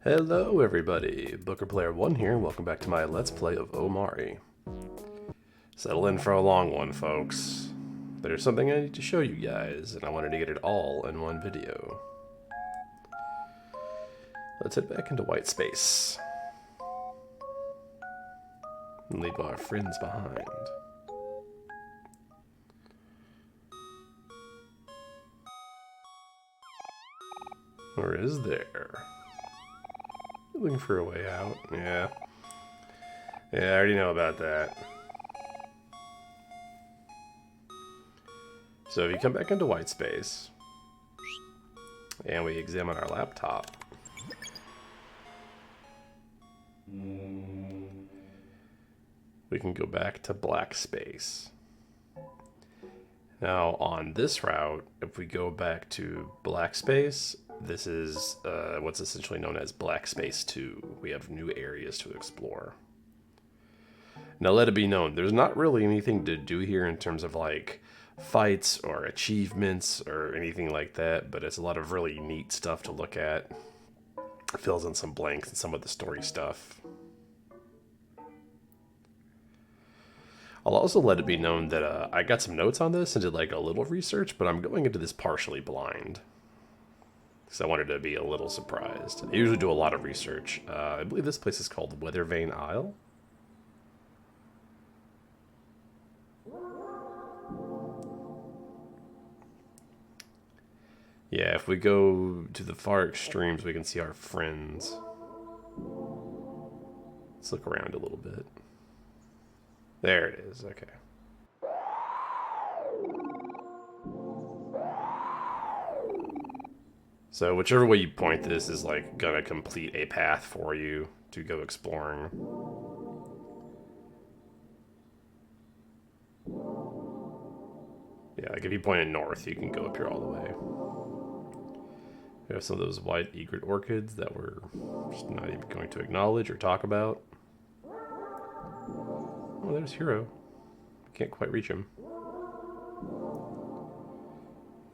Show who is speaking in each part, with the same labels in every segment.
Speaker 1: Hello everybody, Booker Player 1 here, welcome back to my Let's Play of Omori. Settle in for a long one, folks. There's something I need to show you guys, and I wanted to get it all in one video. Let's head back into white space. And leave our friends behind. Or is there? Looking for a way out. Yeah, I already know about that. So if you come back into white space, and we examine our laptop, we can go back to black space. Now on this route, if we go back to black space, this is what's essentially known as Black Space 2. We have new areas to explore. Now let it be known, there's not really anything to do here in terms of like fights or achievements or anything like that, but it's a lot of really neat stuff to look at. It fills in some blanks and some of the story stuff. I'll also let it be known that I got some notes on this and did like a little research, but I'm going into this partially blind. So I wanted to be a little surprised. I usually do a lot of research. I believe this place is called Weathervane Isle. Yeah, if we go to the far extremes, we can see our friends. Let's look around a little bit. There it is, okay. So whichever way you point this is like gonna complete a path for you to go exploring. Yeah, like if you point it north, you can go up here all the way. We have some of those white egret orchids that we're just not even going to acknowledge or talk about. Oh, there's Hero. Can't quite reach him.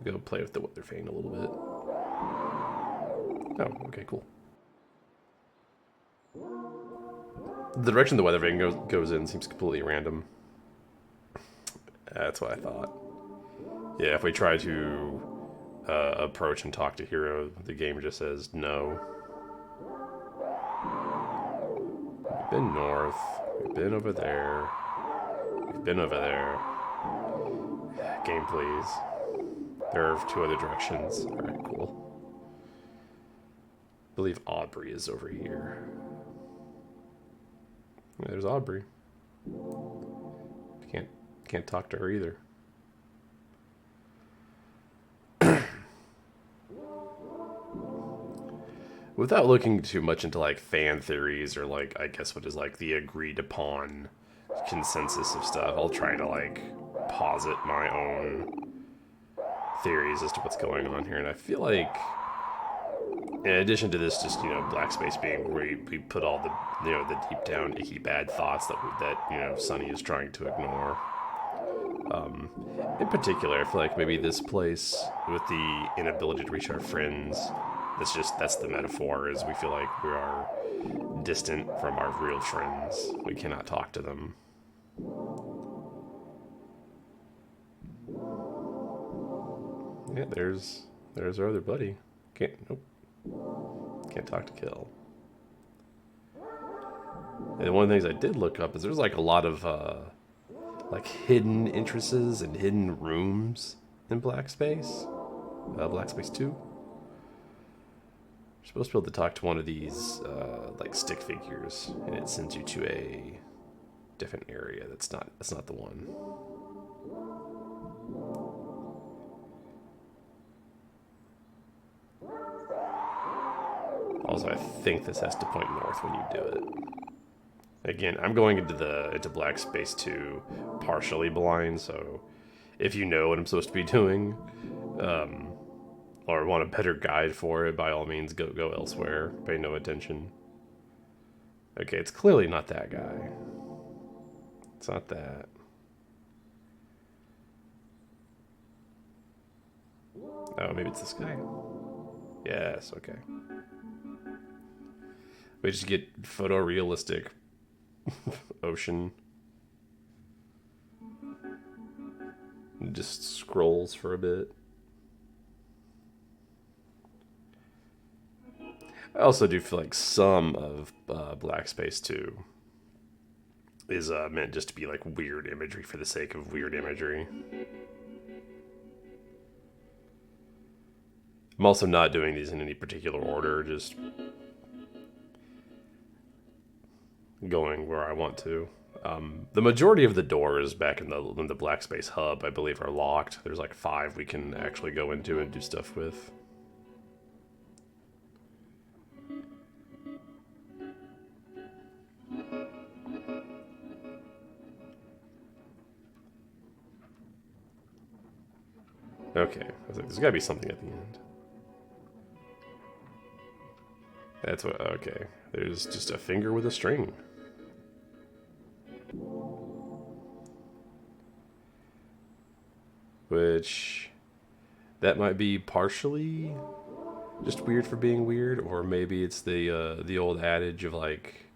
Speaker 1: Go play with the Weathervane a little bit. Oh, okay, cool. The direction the Weathervane goes in seems completely random. That's what I thought. Yeah, if we try to approach and talk to Hero, the game just says no. We've been north. We've been over there. We've been over there. Game, please. There are two other directions. Alright, cool. I believe Aubrey is over here. Yeah, there's Aubrey. Can't talk to her either. Without looking too much into like fan theories or like I guess what is like the agreed upon consensus of stuff, I'll try to like posit my own theories as to what's going on here. And I feel like in addition to this, just, you know, black space being where we put all the, you know, the deep down icky bad thoughts that you know, Sunny is trying to ignore. In particular, I feel like maybe this place with the inability to reach our friends, that's the metaphor, is we feel like we are distant from our real friends. We cannot talk to them. Yeah, there's our other buddy. Can't talk to Kill. And one of the things I did look up is there's like a lot of like hidden entrances and hidden rooms in Black Space. Black Space 2. You're supposed to be able to talk to one of these like stick figures, and it sends you to a different area. That's not the one. Also, I think this has to point north when you do it. Again, I'm going into Black Space 2 partially blind, so if you know what I'm supposed to be doing, or want a better guide for it, by all means go elsewhere. Pay no attention. Okay, it's clearly not that guy. It's not that. Oh, maybe it's this guy. Yes, okay. We just get photorealistic ocean. It just scrolls for a bit. I also do feel like some of Black Space 2 is meant just to be like weird imagery for the sake of weird imagery. I'm also not doing these in any particular order, just going where I want to. The majority of the doors back in the Black Space hub, I believe, are locked. There's like 5 we can actually go into and do stuff with. Okay, I was like, there's gotta be something at the end. That's what, okay. There's just a finger with a string. Which, that might be partially just weird for being weird, or maybe it's the old adage of like,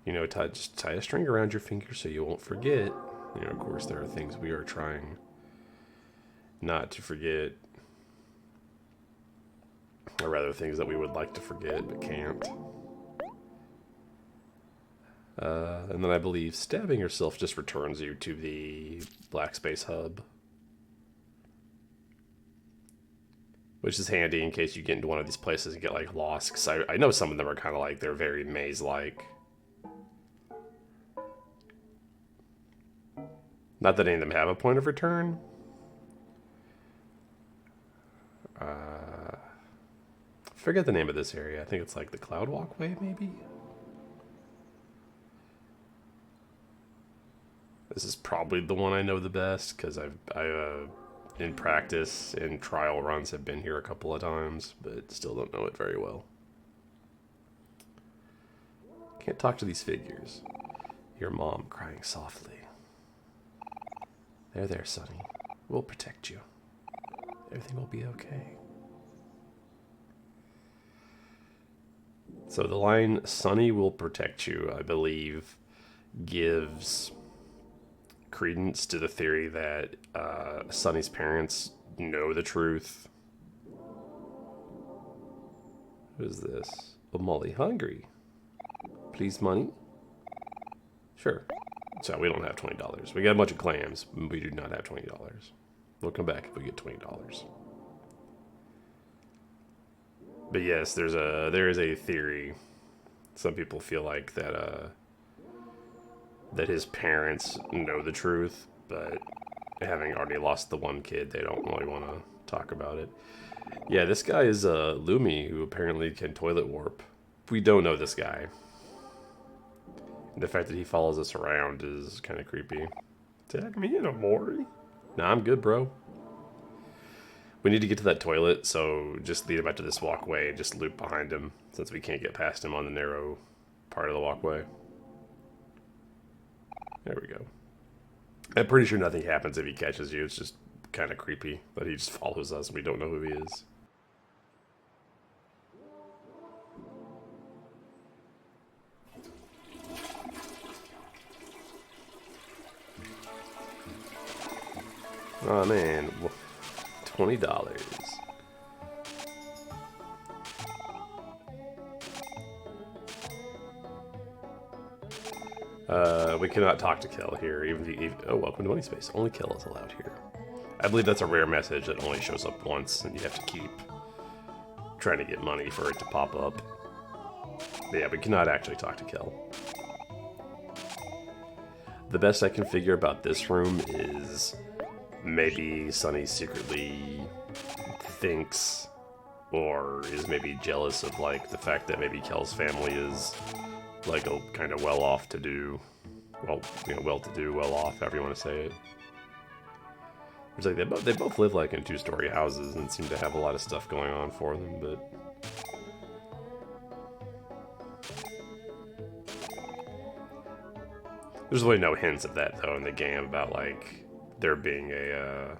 Speaker 1: you know, just tie a string around your finger so you won't forget. You know, of course, there are things we are trying not to forget, or rather things that we would like to forget but can't. And then I believe stabbing yourself just returns you to the Black Space hub, which is handy in case you get into one of these places and get like lost, because I know some of them are kind of like, they're very maze-like. Not that any of them have a point of return. Forget the name of this area. I think it's like the Cloud Walkway, maybe? This is probably the one I know the best, because I in practice, in trial runs, have been here a couple of times, but still don't know it very well. Can't talk to these figures. Your mom crying softly. There, Sonny. We'll protect you. Everything will be okay. So the line, Sonny will protect you, I believe, gives credence to the theory that Sonny's parents know the truth. What is this? Omori hungry. Please, money? Sure. So we don't have $20. We got a bunch of clams. We do not have $20. We'll come back if we get $20. But yes, there is a theory. Some people feel like that that his parents know the truth, but having already lost the one kid, they don't really want to talk about it. Yeah, this guy is Lumi, who apparently can toilet warp. We don't know this guy. The fact that he follows us around is kind of creepy. Tag me in, Omori. Nah, I'm good, bro. We need to get to that toilet, so just lead him out to this walkway and just loop behind him, since we can't get past him on the narrow part of the walkway. There we go. I'm pretty sure nothing happens if he catches you. It's just kind of creepy that he just follows us and we don't know who he is. Oh man, $20. We cannot talk to Kel here. Even oh, welcome to Money Space. Only Kel is allowed here. I believe that's a rare message that only shows up once, and you have to keep trying to get money for it to pop up. But yeah, we cannot actually talk to Kel. The best I can figure about this room is maybe Sonny secretly thinks or is maybe jealous of like the fact that maybe Kel's family is like a kind of well-off to do, well, you know, well-to-do, well-off, however you want to say it. It's like they both live like in 2-story houses and seem to have a lot of stuff going on for them, but there's really no hints of that though in the game about like there being a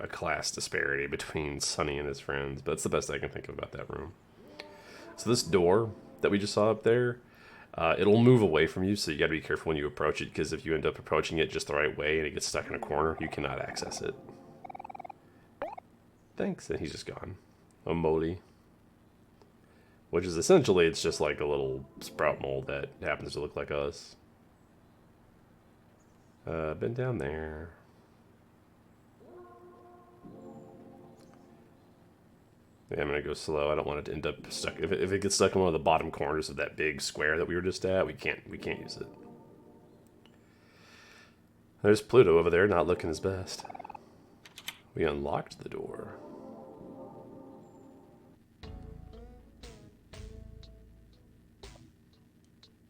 Speaker 1: class disparity between Sonny and his friends. But that's the best I can think of about that room. So this door that we just saw up there, it'll move away from you, so you gotta be careful when you approach it, because if you end up approaching it just the right way and it gets stuck in a corner, you cannot access it. Thanks, and he's just gone. Omori. Which is essentially, it's just like a little sprout mold that happens to look like us. Been down there. Yeah, I'm gonna go slow. I don't want it to end up stuck. If it gets stuck in one of the bottom corners of that big square that we were just at, we can't use it. There's Pluto over there, not looking his best. We unlocked the door.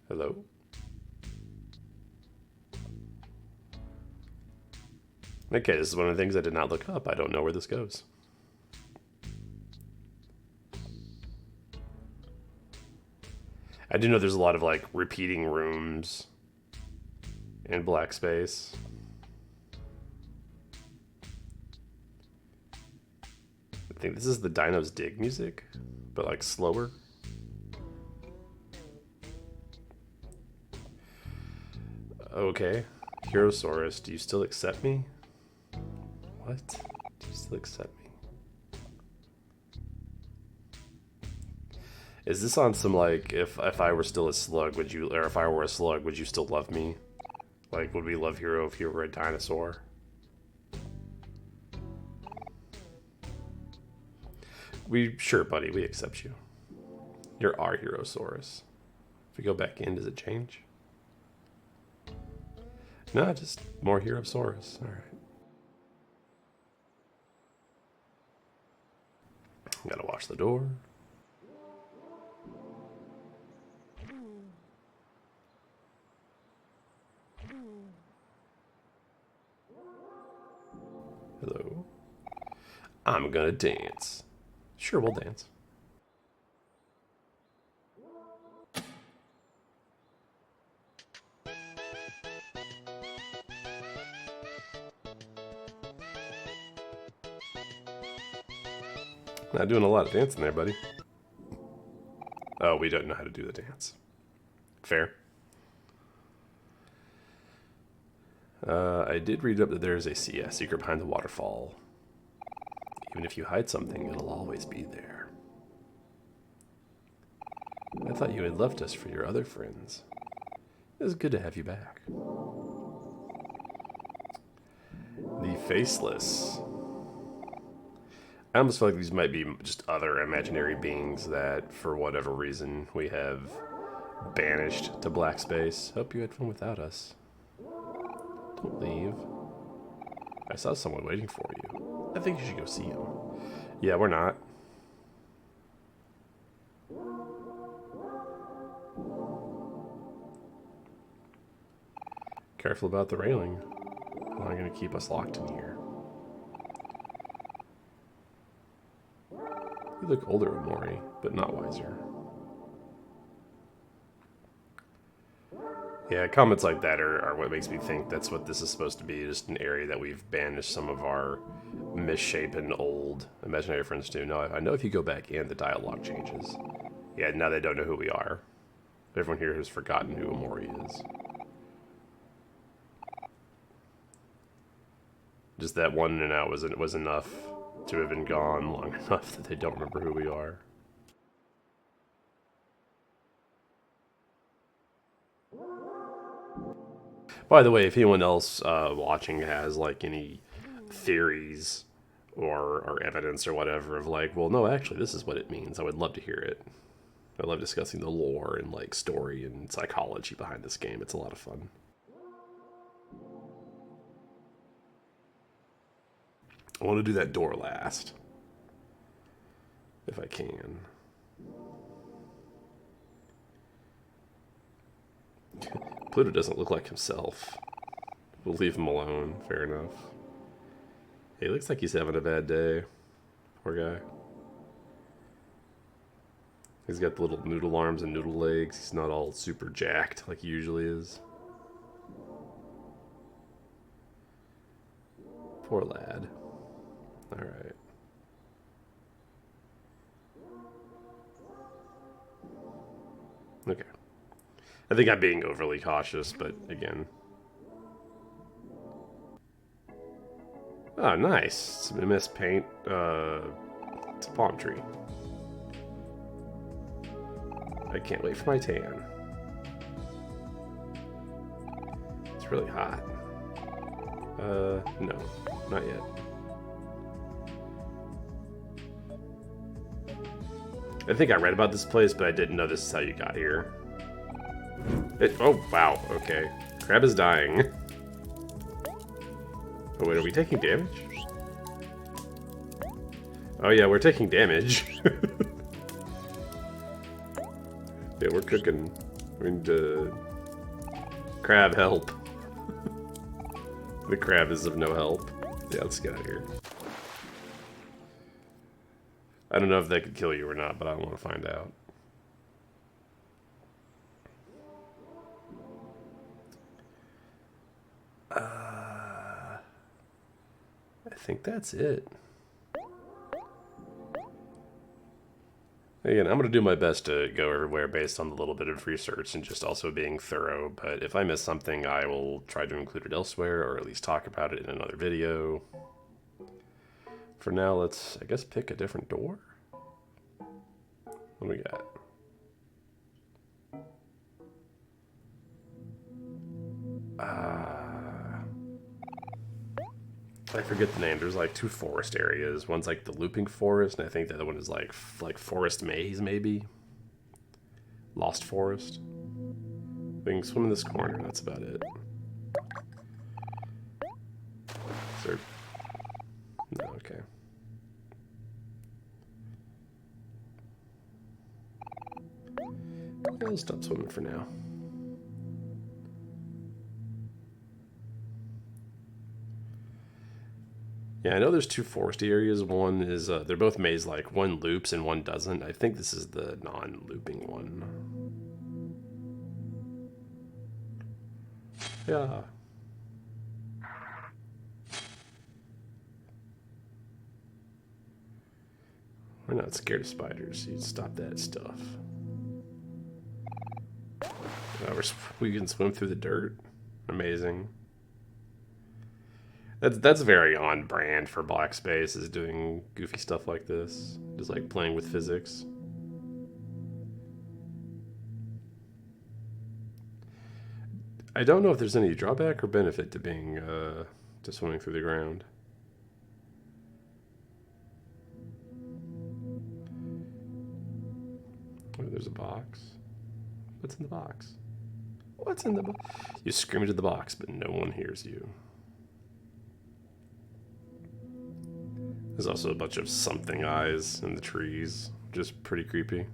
Speaker 1: Hello? Okay, this is one of the things I did not look up. I don't know where this goes. I do know there's a lot of, like, repeating rooms in Black Space. I think this is the Dino's Dig music, but, like, slower. Okay. Herosaurus, do you still accept me? What? Do you still accept me? Is this on some, like, if I were still a slug, would you, or if I were a slug, would you still love me? Like, would we love Hero if you were a dinosaur? Sure, buddy, we accept you. You're our Herosaurus. If we go back in, does it change? No, just more Herosaurus. Alright. Gotta watch the door. Hello. I'm gonna dance. Sure, we'll dance. Not doing a lot of dancing there, buddy. Oh, we don't know how to do the dance. Fair. I did read up that there is a secret behind the waterfall. Even if you hide something, it'll always be there. I thought you had left us for your other friends. It was good to have you back. The Faceless. I almost feel like these might be just other imaginary beings that, for whatever reason, we have banished to Black Space. Hope you had fun without us. Don't leave. I saw someone waiting for you. I think you should go see him. Yeah, we're not. Careful about the railing. I'm not going to keep us locked in here. You look older, Omori, but not wiser. Yeah, comments like that are what makes me think that's what this is supposed to be, just an area that we've banished some of our misshapen old imaginary friends to. No, I know if you go back in, the dialogue changes. Yeah, now they don't know who we are. Everyone here has forgotten who Omori is. Just that one in and out was enough to have been gone long enough that they don't remember who we are. By the way, if anyone else watching has like any theories or evidence or whatever of like, well, no, actually, this is what it means, I would love to hear it. I love discussing the lore and like story and psychology behind this game. It's a lot of fun. I want to do that door last, if I can. Pluto doesn't look like himself. We'll leave him alone. Fair enough. He looks like he's having a bad day. Poor guy. He's got the little noodle arms and noodle legs. He's not all super jacked like he usually is. Poor lad. Alright. Okay. I think I'm being overly cautious, but again. Oh, nice. Some MS Paint. It's a palm tree. I can't wait for my tan. It's really hot. No, not yet. I think I read about this place, but I didn't know this is how you got here. Oh, wow, okay. Crab is dying. Oh, wait, are we taking damage? Oh, yeah, we're taking damage. Yeah, we're cooking. We need to... Crab, help. The crab is of no help. Yeah, let's get out of here. I don't know if they could kill you or not, but I want to find out. I think that's it. Again, I'm going to do my best to go everywhere based on the little bit of research and just also being thorough, but if I miss something, I will try to include it elsewhere, or at least talk about it in another video. For now, let's, I guess, pick a different door. What do we got? I forget the name. There's like two forest areas. One's like the looping forest, and I think the other one is like forest maze, maybe. Lost forest. We can swim in this corner. That's about it. Is there... No, okay. I'll stop swimming for now. Yeah, I know there's two foresty areas. One is, they're both maze-like. One loops and one doesn't. I think this is the non-looping one. Yeah. We're not scared of spiders. You stop that stuff. We can swim through the dirt. Amazing. That's very on brand for Black Space, is doing goofy stuff like this. Just like playing with physics. I don't know if there's any drawback or benefit to being to swimming through the ground. Oh, there's a box. What's in the box? What's in the box? You scream into the box, but no one hears you. There's also a bunch of something eyes in the trees. Just pretty creepy.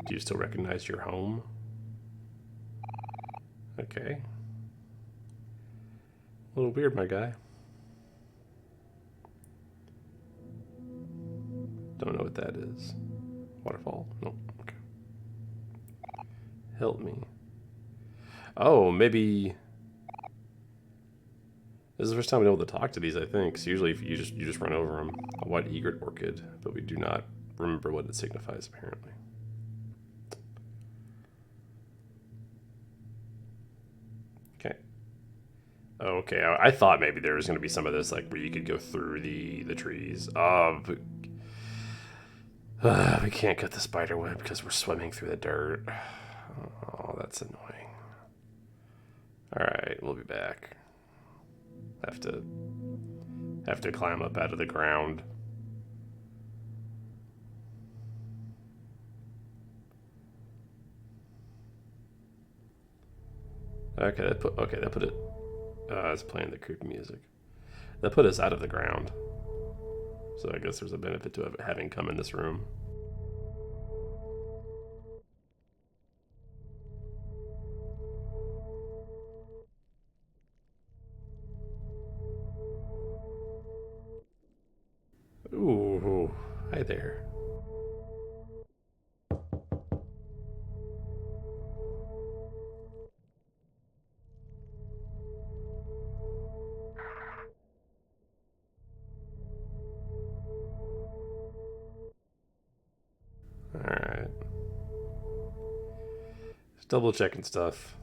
Speaker 1: Do you still recognize your home? Okay. A little weird, my guy. Don't know what that is. Waterfall? Nope. Okay. Help me. Oh, maybe... This is the first time we're able to talk to these, I think. Because usually if you just run over them. A white egret orchid, but we do not remember what it signifies, apparently. Okay. Oh, okay. I thought maybe there was going to be some of this, like, where you could go through the trees. Oh, but... we can't cut the spider web because we're swimming through the dirt. Oh, that's annoying. Alright, we'll be back. Have to climb up out of the ground. Okay, that put it. It's playing the creepy music. That put us out of the ground. So I guess there's a benefit to having come in this room. Ooh, hi there. Double checking stuff.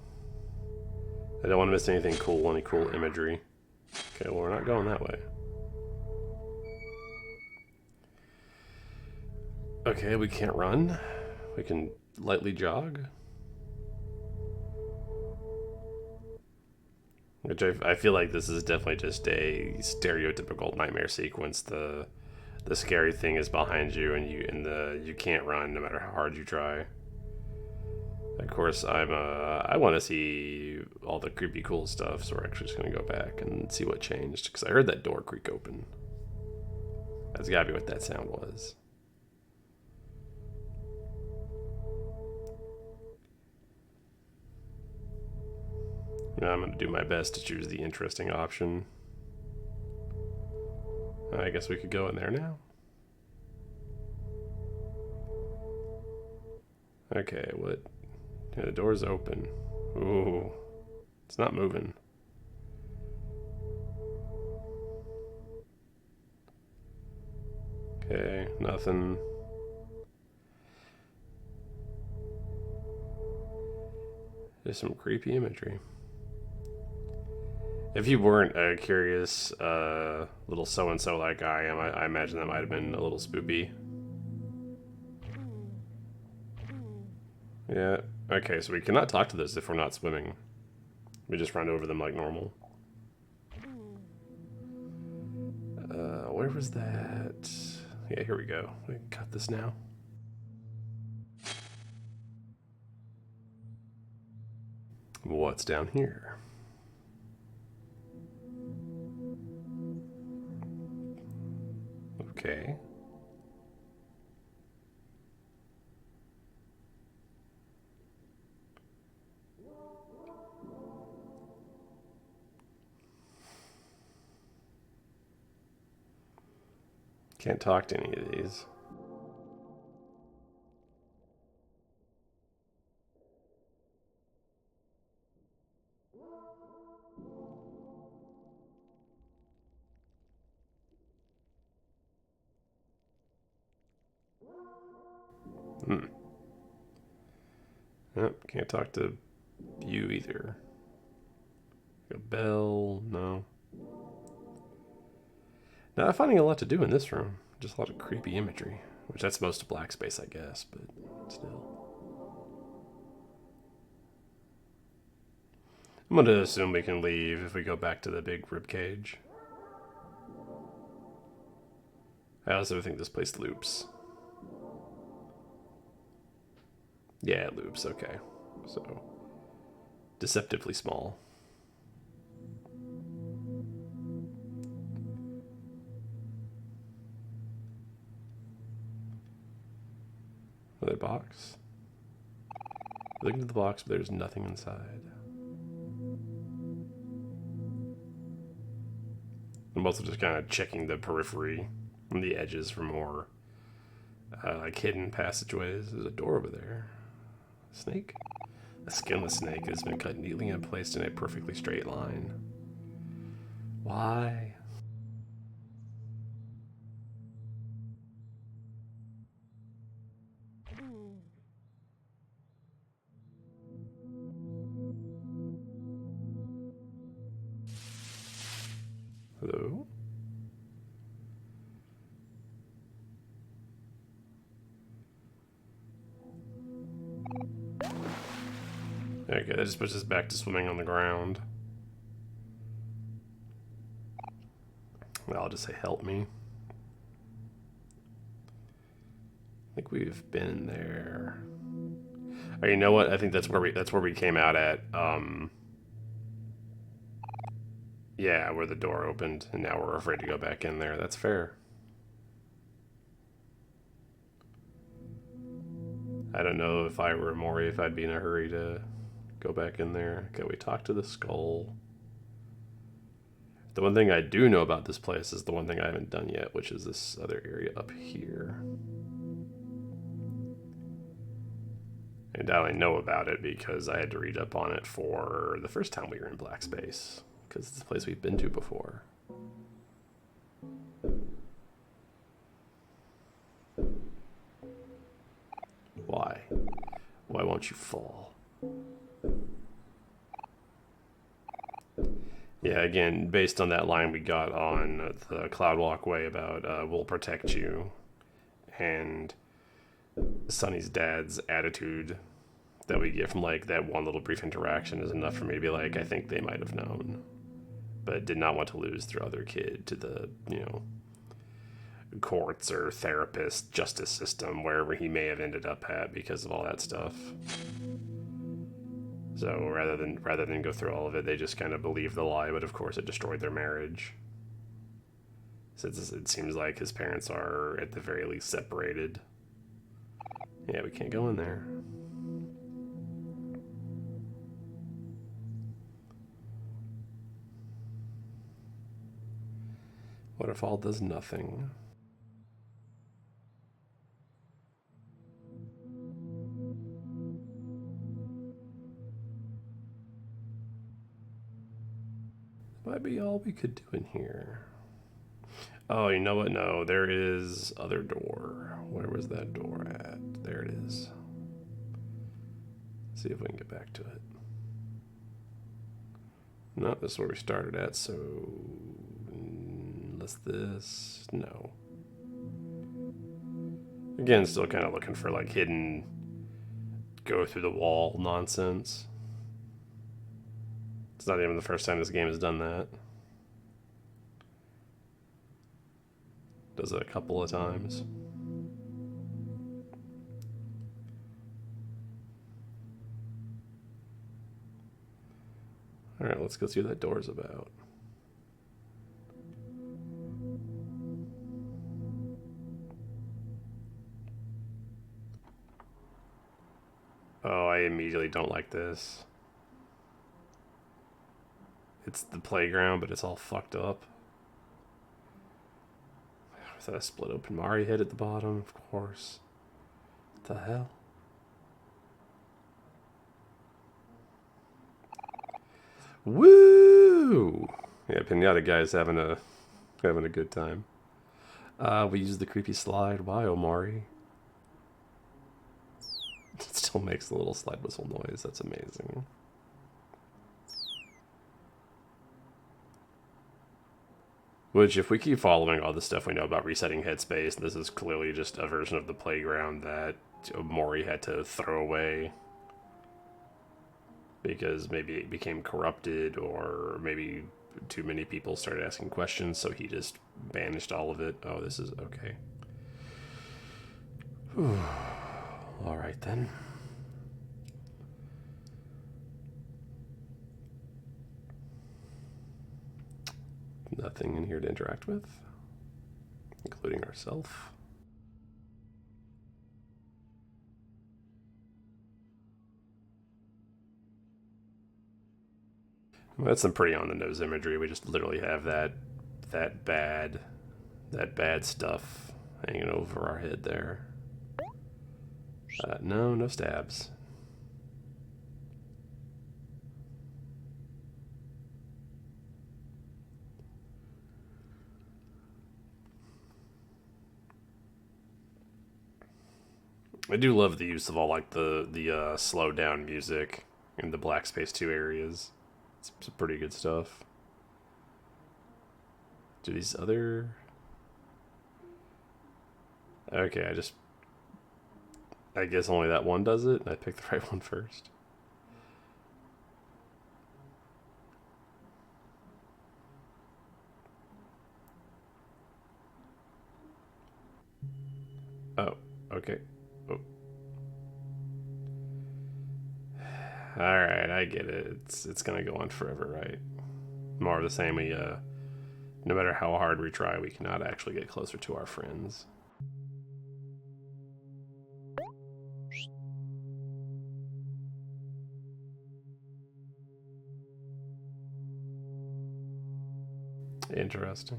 Speaker 1: I don't want to miss anything cool, any cool imagery. Okay, well, we're not going that way. Okay, we can't run. We can lightly jog. Which I feel like this is definitely just a stereotypical nightmare sequence. The scary thing is behind you, and you can't run no matter how hard you try. Of course, I want to see all the creepy cool stuff, so we're actually just gonna go back and see what changed, because I heard that door creak open. That's gotta be what that sound was. Now I'm gonna do my best to choose the interesting option. I guess we could go in there now. Okay, what? Yeah, the door's open. Ooh, it's not moving. Okay, nothing. There's some creepy imagery. If you weren't a curious little so-and-so like I am, I imagine that might have been a little spoopy. Yeah, okay, so we cannot talk to this if we're not swimming. We just run over them like normal. Where was that? Yeah, here we go. We can cut this now. What's down here? Okay. Can't talk to any of these. Yep, can't talk to you either. A bell, no. Now I'm finding a lot to do in this room. Just a lot of creepy imagery. Which that's most of Black Space, I guess, but still. I'm gonna assume we can leave if we go back to the big rib cage. I also think this place loops. Yeah, it loops, okay. So, deceptively small. Another box. Looking at the box, but there's nothing inside. I'm also just kind of checking the periphery and the edges for more like hidden passageways. There's a door over there. Snake? A skinless snake has been cut neatly and placed in a perfectly straight line. Why? Hello? Okay, that just puts us back to swimming on the ground. Well, I'll just say help me. I think we've been there. Oh, you know what? I think that's where we came out at. Yeah, where the door opened, and now we're afraid to go back in there. That's fair. I don't know if I were Omori, if I'd be in a hurry to go back in there. Okay, we talk to the skull. The one thing I do know about this place is the one thing I haven't done yet, which is this other area up here. And I only know about it because I had to read up on it for the first time we were in Black Space, because it's a place we've been to before. Why? Why won't you fall? Yeah, again, based on that line we got on the Cloud Walkway about we'll protect you, and Sonny's dad's attitude that we get from like that one little brief interaction is enough for me to be like, I think they might have known, but did not want to lose their other kid to the, courts or therapist justice system, wherever he may have ended up at because of all that stuff. So rather than go through all of it, they just kind of believed the lie, but of course it destroyed their marriage. Since it seems like his parents are at the very least separated. Yeah, we can't go in there. Waterfall does nothing. Might be all we could do in here. Oh, you know what? No, there is other door. Where was that door at? There it is. See if we can get back to it. No, this is where we started at, so unless this, no. Again, still kind of looking for like hidden go through the wall nonsense. It's not even the first time this game has done that. Does it a couple of times. Alright, let's go see what that door's about. Oh, I immediately don't like this. It's the playground, but it's all fucked up. With that split open Mari head at the bottom, of course. What the hell? Woo! Yeah, Pinata guy's having a good time. We use the creepy slide. Why, Omori? It still makes the little slide whistle noise. That's amazing. Which, if we keep following all the stuff we know about resetting headspace, this is clearly just a version of the playground that Omori had to throw away. Because maybe it became corrupted, or maybe too many people started asking questions, so he just banished all of it. Oh, this is okay. Alright then. Nothing in here to interact with, including ourselves. Well, that's some pretty on the nose imagery. We just literally have that bad stuff hanging over our head there. No stabs. I do love the use of all like the slow down music in the Black Space 2 areas. It's some pretty good stuff. Do these other... Okay, I guess only that one does it, and I picked the right one first. Oh, okay. Oh. Alright, I get it. It's gonna go on forever, right? More of the same, no matter how hard we try, we cannot actually get closer to our friends. Interesting.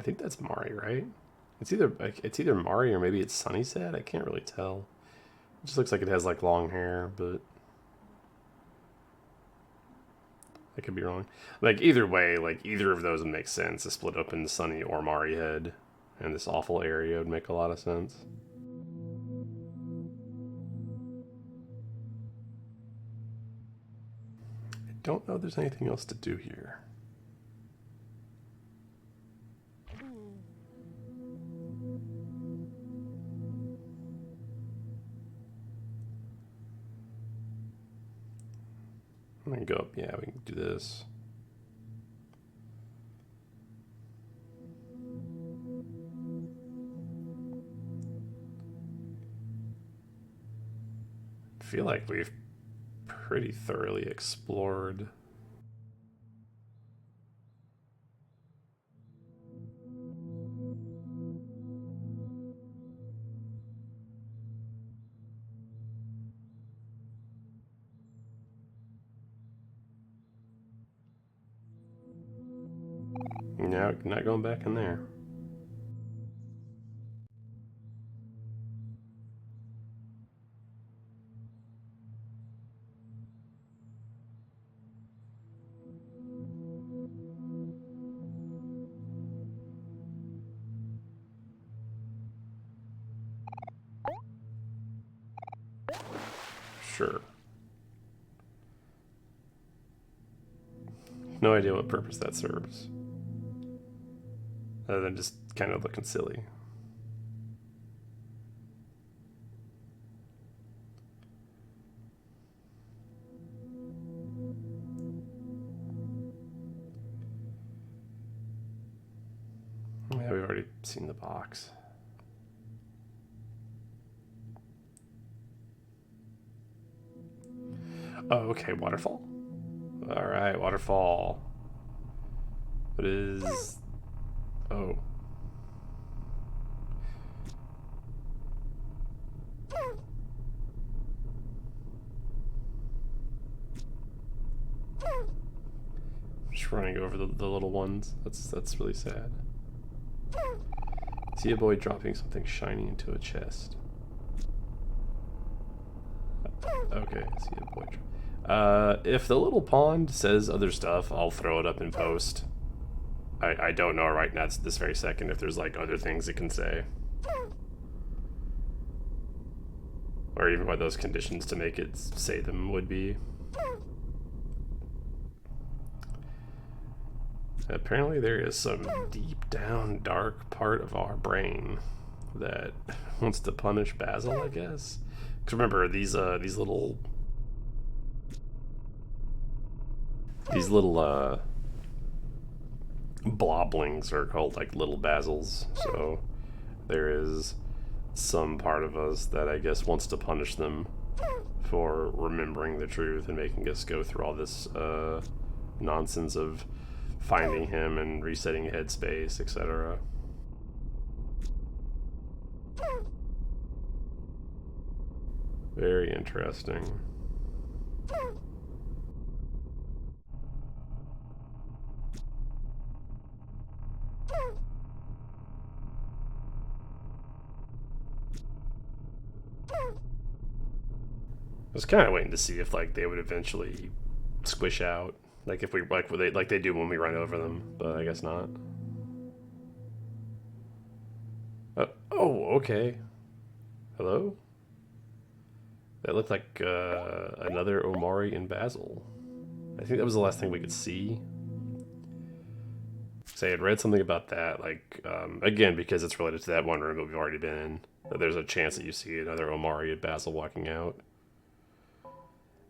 Speaker 1: I think that's Mari, right? It's either Mari or maybe it's Sunnyside. I can't really tell. It just looks like it has like long hair, but I could be wrong. Like either way, like either of those would make sense. To split up in Sunny or Mari head, and this awful area would make a lot of sense. I don't know if there's anything else to do here. I'm gonna go up. Yeah, we can do this. I feel like we've pretty thoroughly explored. Now, not going back in there. Sure. No idea what purpose that serves. Other than just kind of looking silly. Yeah, we've already seen the box. Oh, okay, waterfall. Alright, waterfall. What is... Oh. Just running over the little ones. That's really sad. See a boy dropping something shiny into a chest. Okay, see a boy. If the little pond says other stuff, I'll throw it up in post. I don't know right now, this very second, if there's like other things it can say. Or even what those conditions to make it say them would be. Apparently there is some deep down dark part of our brain that wants to punish Basil, I guess. Because remember, these little bloblings are called like little Basils. So there is some part of us that I guess wants to punish them for remembering the truth and making us go through all this nonsense of finding him and resetting headspace, etc. Very interesting. I was kind of waiting to see if like they would eventually squish out, like if we like they do when we run over them, but I guess not. Oh, okay. Hello. That looked like another Omori in Basil. I think that was the last thing we could see. So I had read something about that, like again because it's related to that one room that we've already been in. That there's a chance that you see another Omori at Basil walking out.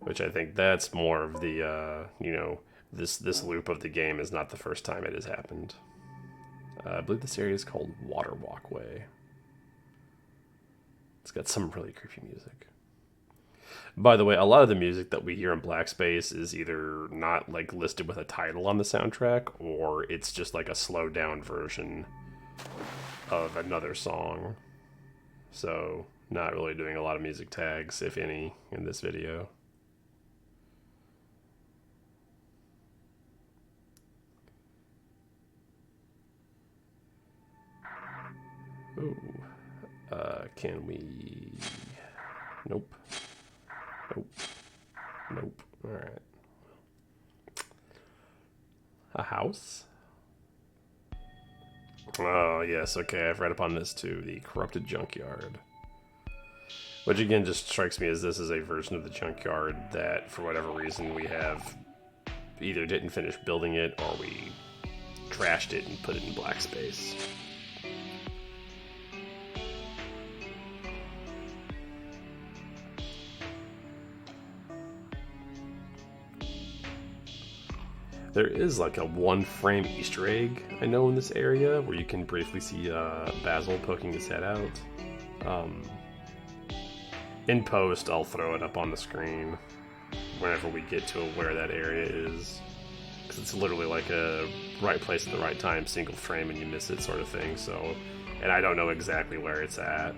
Speaker 1: Which I think that's more of the, this loop of the game is not the first time it has happened. I believe this area is called Water Walkway. It's got some really creepy music. By the way, a lot of the music that we hear in Black Space is either not like listed with a title on the soundtrack, or it's just like a slowed down version of another song. So, not really doing a lot of music tags, if any, in this video. Oh. Can we... Nope. Nope. Nope. Alright. A house? Oh, yes, okay, I've read upon this too. The corrupted junkyard. Which again just strikes me as this is a version of the junkyard that, for whatever reason, we have either didn't finish building it or we trashed it and put it in black space. There is like a one-frame Easter egg, I know, in this area, where you can briefly see Basil poking his head out. In post, I'll throw it up on the screen whenever we get to where that area is. Because it's literally like a right place at the right time, single frame, and you miss it sort of thing, so... And I don't know exactly where it's at.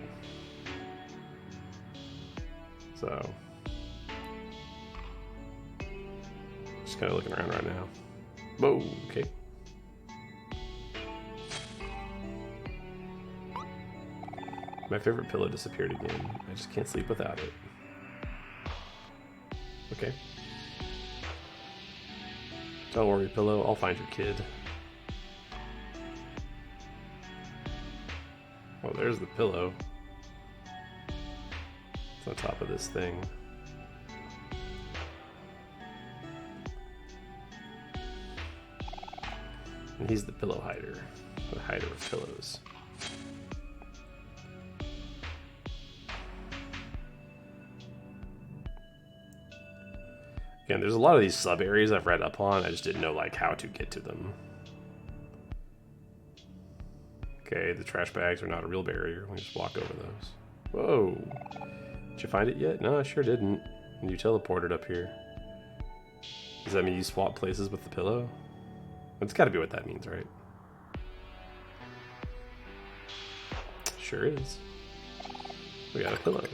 Speaker 1: So... Just kind of looking around right now. Whoa, okay. My favorite pillow disappeared again. I just can't sleep without it. Okay. Don't worry, pillow. I'll find your kid. Oh, there's the pillow. It's on top of this thing. And he's the pillow hider. The hider of pillows. Again, there's a lot of these sub areas I've read up on. I just didn't know like how to get to them. Okay, the trash bags are not a real barrier. We just walk over those. Whoa! Did you find it yet? No, I sure didn't. And you teleported up here. Does that mean you swap places with the pillow? It's got to be what that means, right? Sure is. We got a pillow. Looks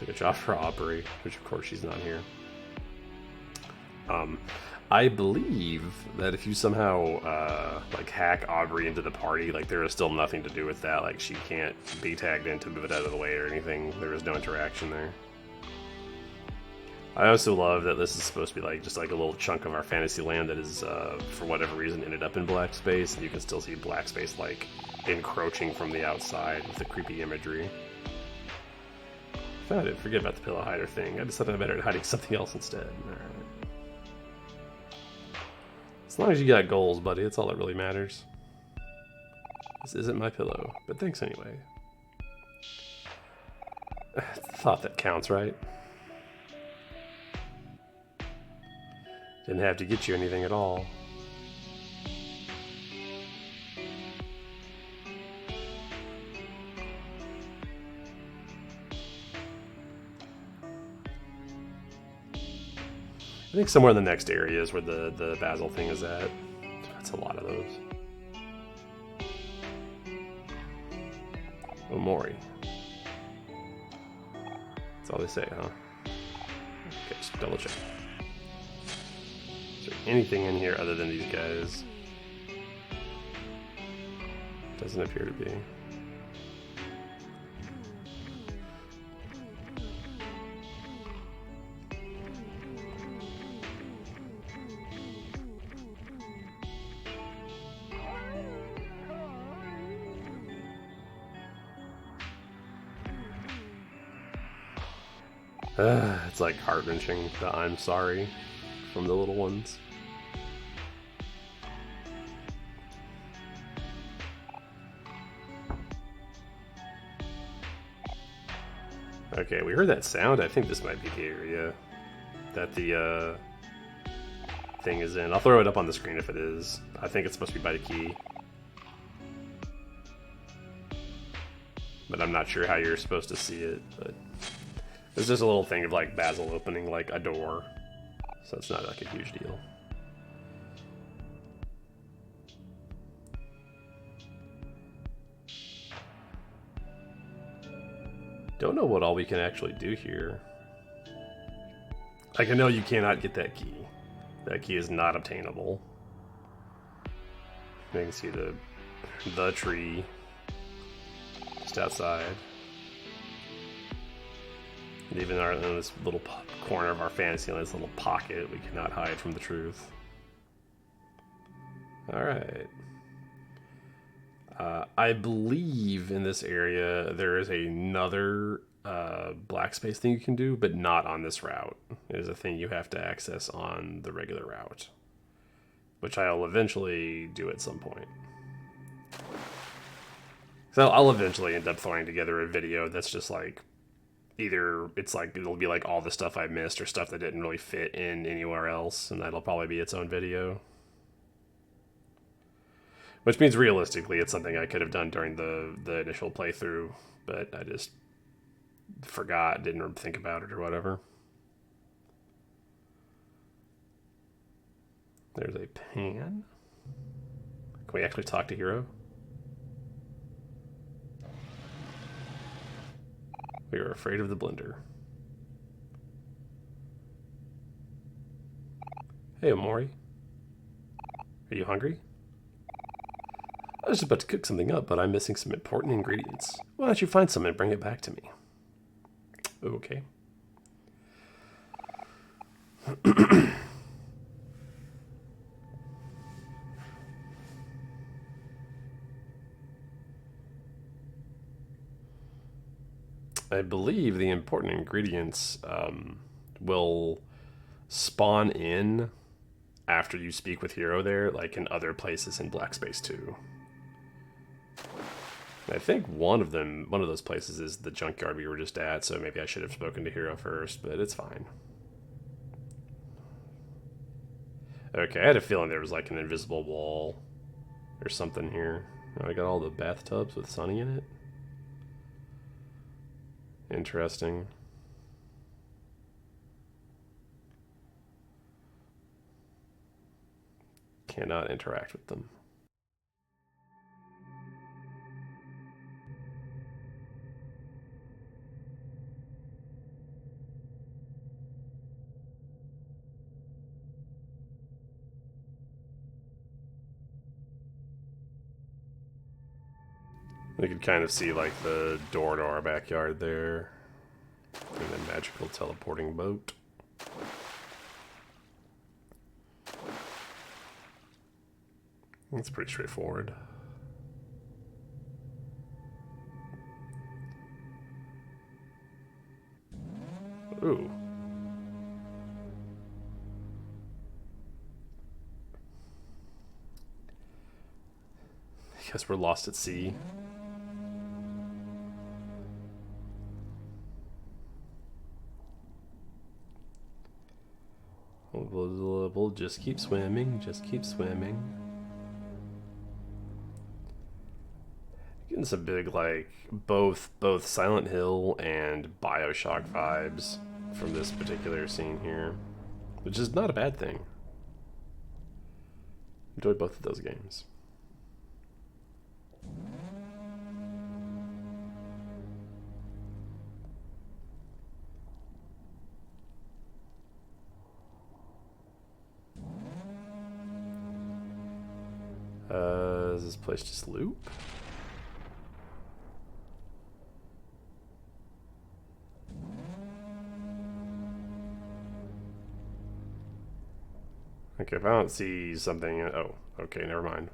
Speaker 1: like a job for Omori, which of course she's not here. I believe that if you somehow like hack Omori into the party, like there is still nothing to do with that. Like she can't be tagged in to move it out of the way or anything. There is no interaction there. I also love that this is supposed to be like just like a little chunk of our fantasy land that is, for whatever reason, ended up in black space, and you can still see black space like encroaching from the outside with the creepy imagery. Found it. Forget about the pillow hider thing. I decided I'm better at hiding something else instead. Alright. As long as you got goals, buddy, that's all that really matters. This isn't my pillow, but thanks anyway. Thought that counts, right? Didn't have to get you anything at all. I think somewhere in the next area is where the Basil thing is at. That's a lot of those. Omori. That's all they say, huh? Okay, just double check. Is there anything in here other than these guys? Doesn't appear to be. It's like heart-wrenching, the I'm sorry from the little ones. Okay, we heard that sound. I think this might be the area that the thing is in. I'll throw it up on the screen if it is. I think it's supposed to be by the key. But I'm not sure how you're supposed to see it, but it's just a little thing of like Basil opening like a door. So it's not like a huge deal. Don't know what all we can actually do here. Like, I know you cannot get that key. That key is not obtainable. You can see the tree Just outside. And even in this little corner of our fantasy land, this little pocket, we cannot hide from the truth. Alright. I believe in this area there is another black space thing you can do, but not on this route. It is a thing you have to access on the regular route, which I'll eventually do at some point. So I'll eventually end up throwing together a video that's just like, either it's like, it'll be like all the stuff I missed or stuff that didn't really fit in anywhere else, and that'll probably be its own video. Which means realistically it's something I could have done during the initial playthrough, but I just forgot, didn't think about it or whatever. There's a pan. Can we actually talk to Hiro? We are afraid of the blender. Hey, Omori. Are you hungry? I was just about to cook something up, but I'm missing some important ingredients. Why don't you find some and bring it back to me? Okay. I believe the important ingredients will spawn in after you speak with Hiro there, like in other places in Black Space 2. I think one of those places is the junkyard we were just at, so maybe I should have spoken to Hiro first, but it's fine. Okay, I had a feeling there was like an invisible wall or something here. I got all the bathtubs with Sunny in it. Interesting. Cannot interact with them. We could kind of see like the door to our backyard there. And a magical teleporting boat. It's pretty straightforward. Ooh. I guess we're lost at sea. We'll just keep swimming, just keep swimming. Getting some big, like, both Silent Hill and BioShock vibes from this particular scene here, which is not a bad thing. Enjoyed both of those games. Does this place just loop? Okay, if I don't see something... Oh, okay, never mind.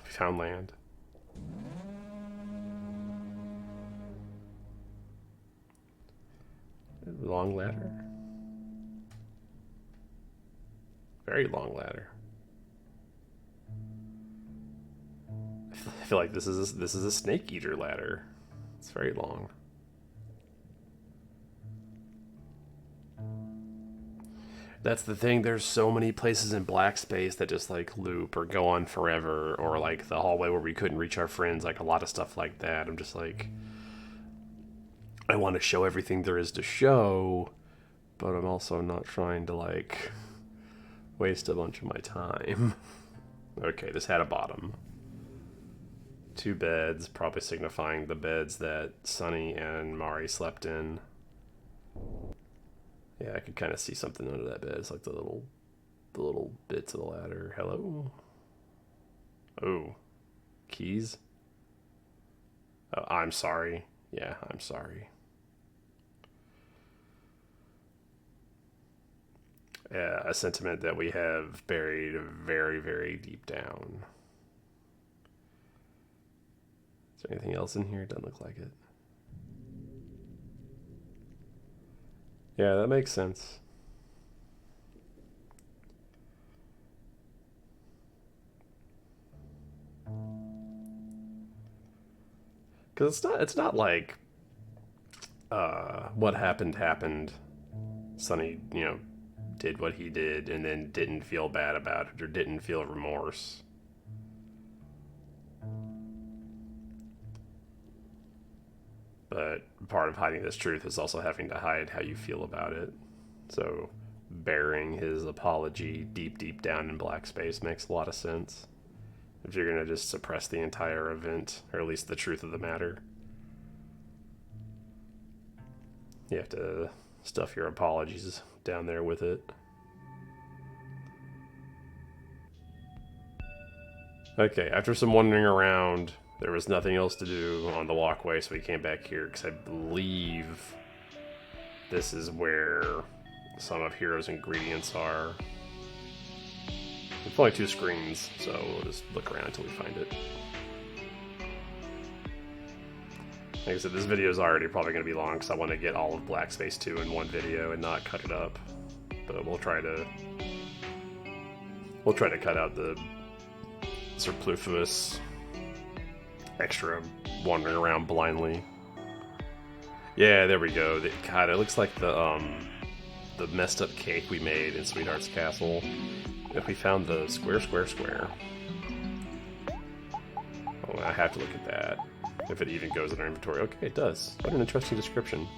Speaker 1: Found land. Long ladder. Very long ladder. I feel like this is a snake eater ladder. It's very long. That's the thing, there's so many places in Black Space that just like loop or go on forever, or like the hallway where we couldn't reach our friends, like a lot of stuff like that. I'm just like, I want to show everything there is to show, but I'm also not trying to like waste a bunch of my time. Okay, this had a bottom. 2 beds, probably signifying the beds that Sunny and Mari slept in. Yeah, I could kind of see something under that bed. It's like the little bits of the ladder. Hello? Oh. Keys? Oh, I'm sorry. Yeah, I'm sorry. Yeah, a sentiment that we have buried very, very deep down. Is there anything else in here? Doesn't look like it. Yeah, that makes sense. Because it's not like what happened. Sonny, did what he did and then didn't feel bad about it or didn't feel remorse. But part of hiding this truth is also having to hide how you feel about it. So burying his apology deep, deep down in black space makes a lot of sense. If you're going to just suppress the entire event, or at least the truth of the matter, you have to stuff your apologies down there with it. Okay, after some wandering around, there was nothing else to do on the walkway, so we came back here because I believe this is where some of Hero's ingredients are. There's only 2 screens, so we'll just look around until we find it. Like I said, this video is already probably going to be long because I want to get all of Black Space 2 in one video and not cut it up. But we'll try to cut out the superfluous extra wandering around blindly. Yeah, there we go. God, it looks like the messed up cake we made in Sweetheart's Castle. If we found the square. Oh, I have to look at that. If it even goes in our inventory. Okay, it does. What an interesting description.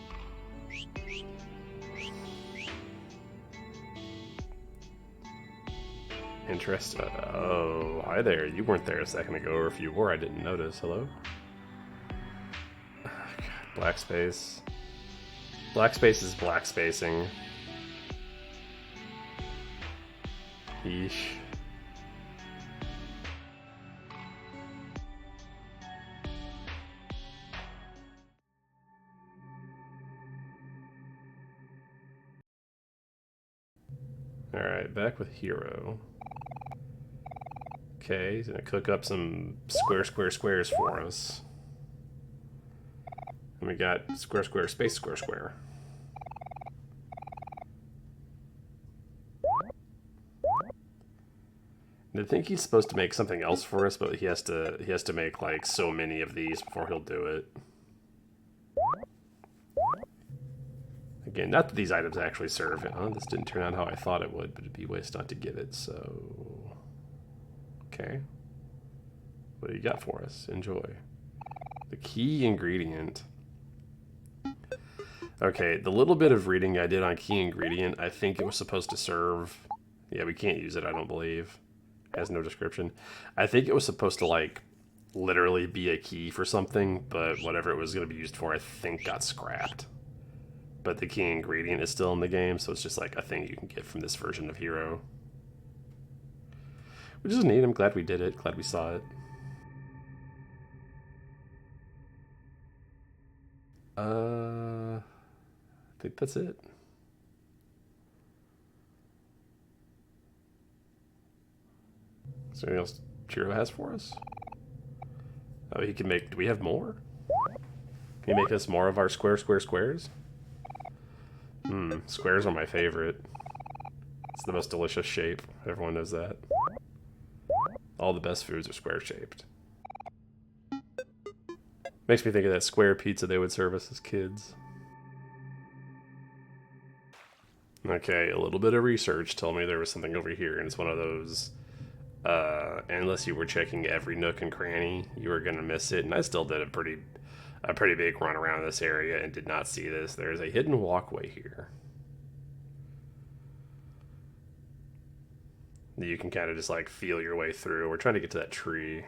Speaker 1: Interesting. Oh, hi there. You weren't there a second ago, or if you were, I didn't notice. Hello? Oh, God, black space. Black space is black spacing. Yeesh. Alright, back with Hero. Okay, he's gonna cook up some squares for us. And we got space square. I think he's supposed to make something else for us, but he has to make like so many of these before he'll do it. Again, not that these items actually serve. Oh, this didn't turn out how I thought it would, but it'd be waste not to give it, so... Okay. What do you got for us? Enjoy. The key ingredient. Okay, the little bit of reading I did on key ingredient, I think it was supposed to serve... Yeah, we can't use it, I don't believe. It has no description. I think it was supposed to, like, literally be a key for something, but whatever it was going to be used for, I think got scrapped. But the key ingredient is still in the game, so it's just like a thing you can get from this version of Hero. Which is neat. I'm glad we did it. Glad we saw it. I think that's it. Is there anything else Hero has for us? Oh, he can make... Do we have more? Can he make us more of our squares? Squares are my favorite. It's the most delicious shape. Everyone knows that. All the best foods are square-shaped. Makes me think of that square pizza they would serve us as kids. Okay, a little bit of research told me there was something over here, and it's one of those... unless you were checking every nook and cranny, you were gonna miss it, and I still did a pretty big run around this area and did not see this. There's a hidden walkway here. You can kind of just like feel your way through. We're trying to get to that tree.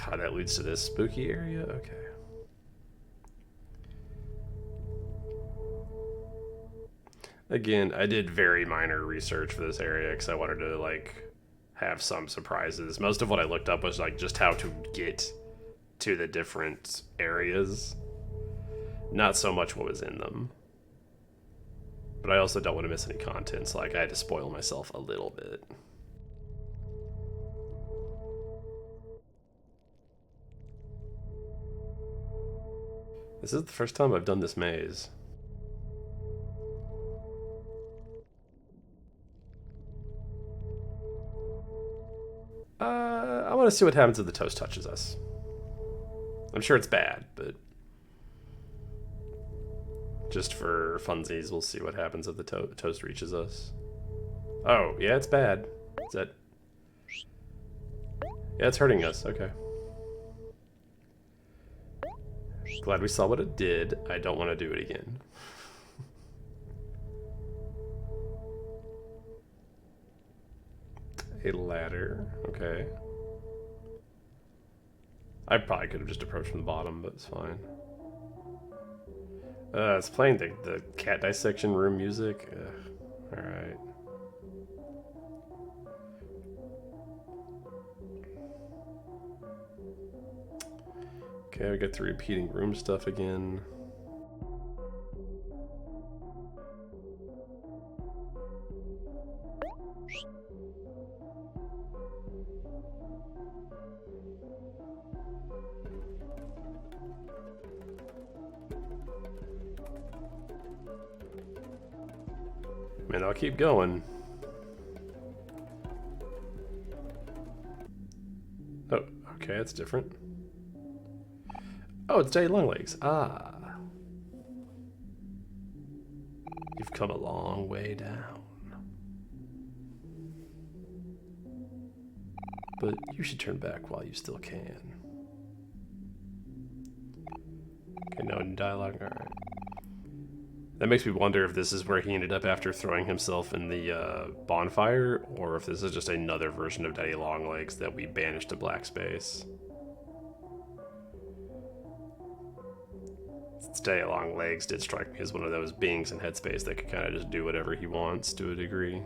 Speaker 1: God, that leads to this spooky area? Okay. Again, I did very minor research for this area because I wanted to like have some surprises. Most of what I looked up was like just how to get to the different areas, not so much what was in them. But I also don't want to miss any content, so like I had to spoil myself a little bit. This is the first time I've done this maze. I want to see what happens if the toast touches us. I'm sure it's bad, but just for funsies, we'll see what happens if the toast reaches us. Oh, yeah, it's bad. Is that... Yeah, it's hurting us. Okay. Glad we saw what it did. I don't want to do it again. A ladder. Okay. I probably could have just approached from the bottom, but it's fine. It's playing the cat dissection room music. Alright. Okay, we got the repeating room stuff again. Man, I'll keep going. Oh, okay, that's different. Oh, it's Daddy Longlegs. Ah. You've come a long way down. But you should turn back while you still can. Okay, no dialogue. Alright. That makes me wonder if this is where he ended up after throwing himself in the bonfire, or if this is just another version of Daddy Longlegs that we banished to black space. Daddy Longlegs did strike me as one of those beings in headspace that could kind of just do whatever he wants to a degree.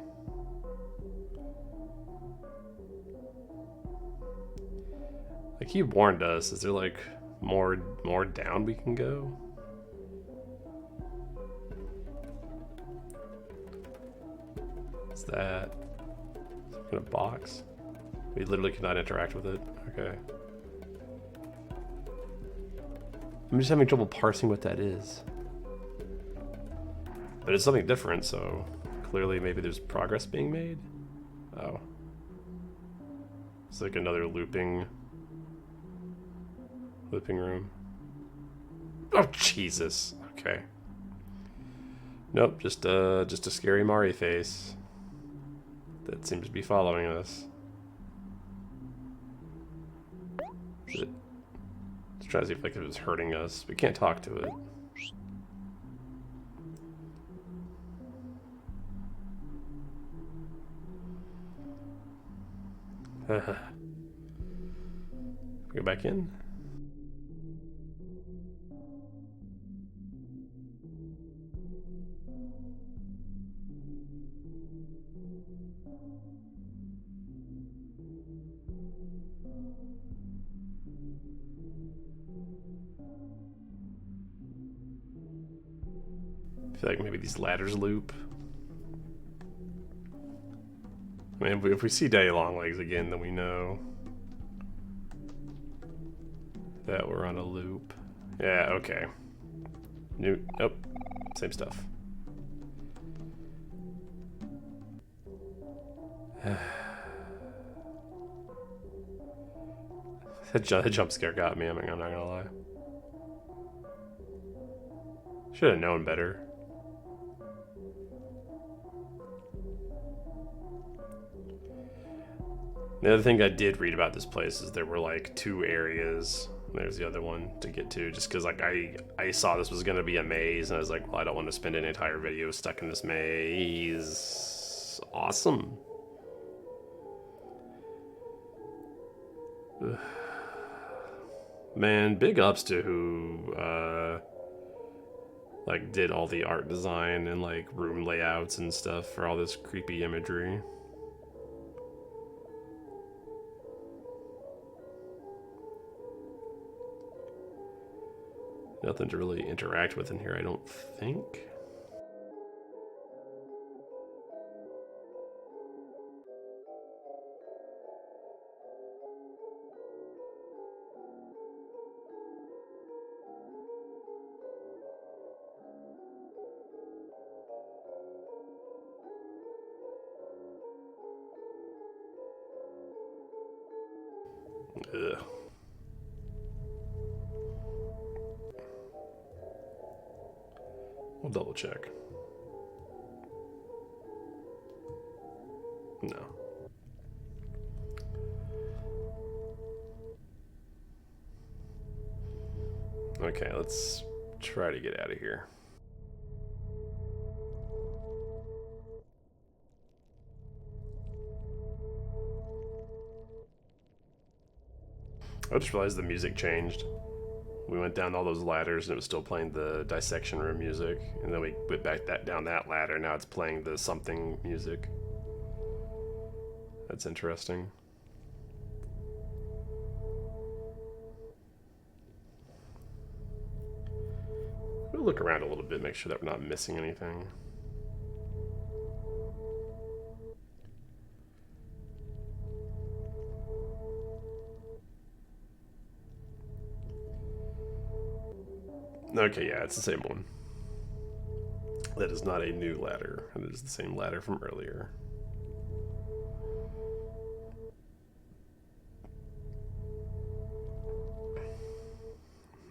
Speaker 1: Like he warned us, is there like more down we can go? What's that? Some kind of box? We literally cannot interact with it. Okay. I'm just having trouble parsing what that is. But it's something different, so clearly maybe there's progress being made. Oh. It's like another looping room. Oh, Jesus. Okay. Nope, just a scary Mari face that seems to be following us. Shit. Let's try to see if like it was hurting us. We can't talk to it. Go back in. I feel like maybe these ladders loop. I mean, if we see Daddy Longlegs again, then we know that we're on a loop. Yeah, okay. Nope. Same stuff. That jump scare got me, I'm not gonna lie. Should have known better. The other thing I did read about this place is there were like 2 areas. There's the other one to get to, just because like I saw this was gonna be a maze, and I was like, well, I don't want to spend an entire video stuck in this maze. Awesome. Man, big ups to who like did all the art design and like room layouts and stuff for all this creepy imagery. Nothing to really interact with in here, I don't think. Ugh. We'll double check. No. Okay, let's try to get out of here. I just realized the music changed. We went down all those ladders and it was still playing the dissection room music, and then we went back down that ladder. Now it's playing the something music. That's interesting. We'll look around a little bit, make sure that we're not missing anything. Okay, yeah, it's the same one. That is not a new ladder. It is the same ladder from earlier.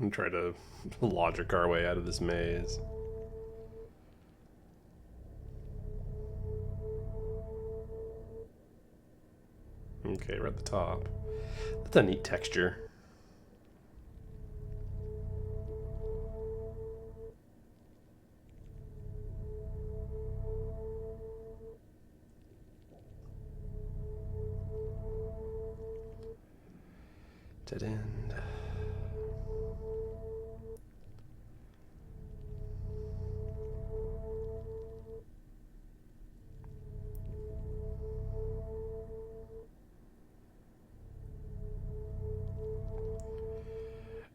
Speaker 1: And try to logic our way out of this maze. Okay, we're at the top. That's a neat texture. Dead end.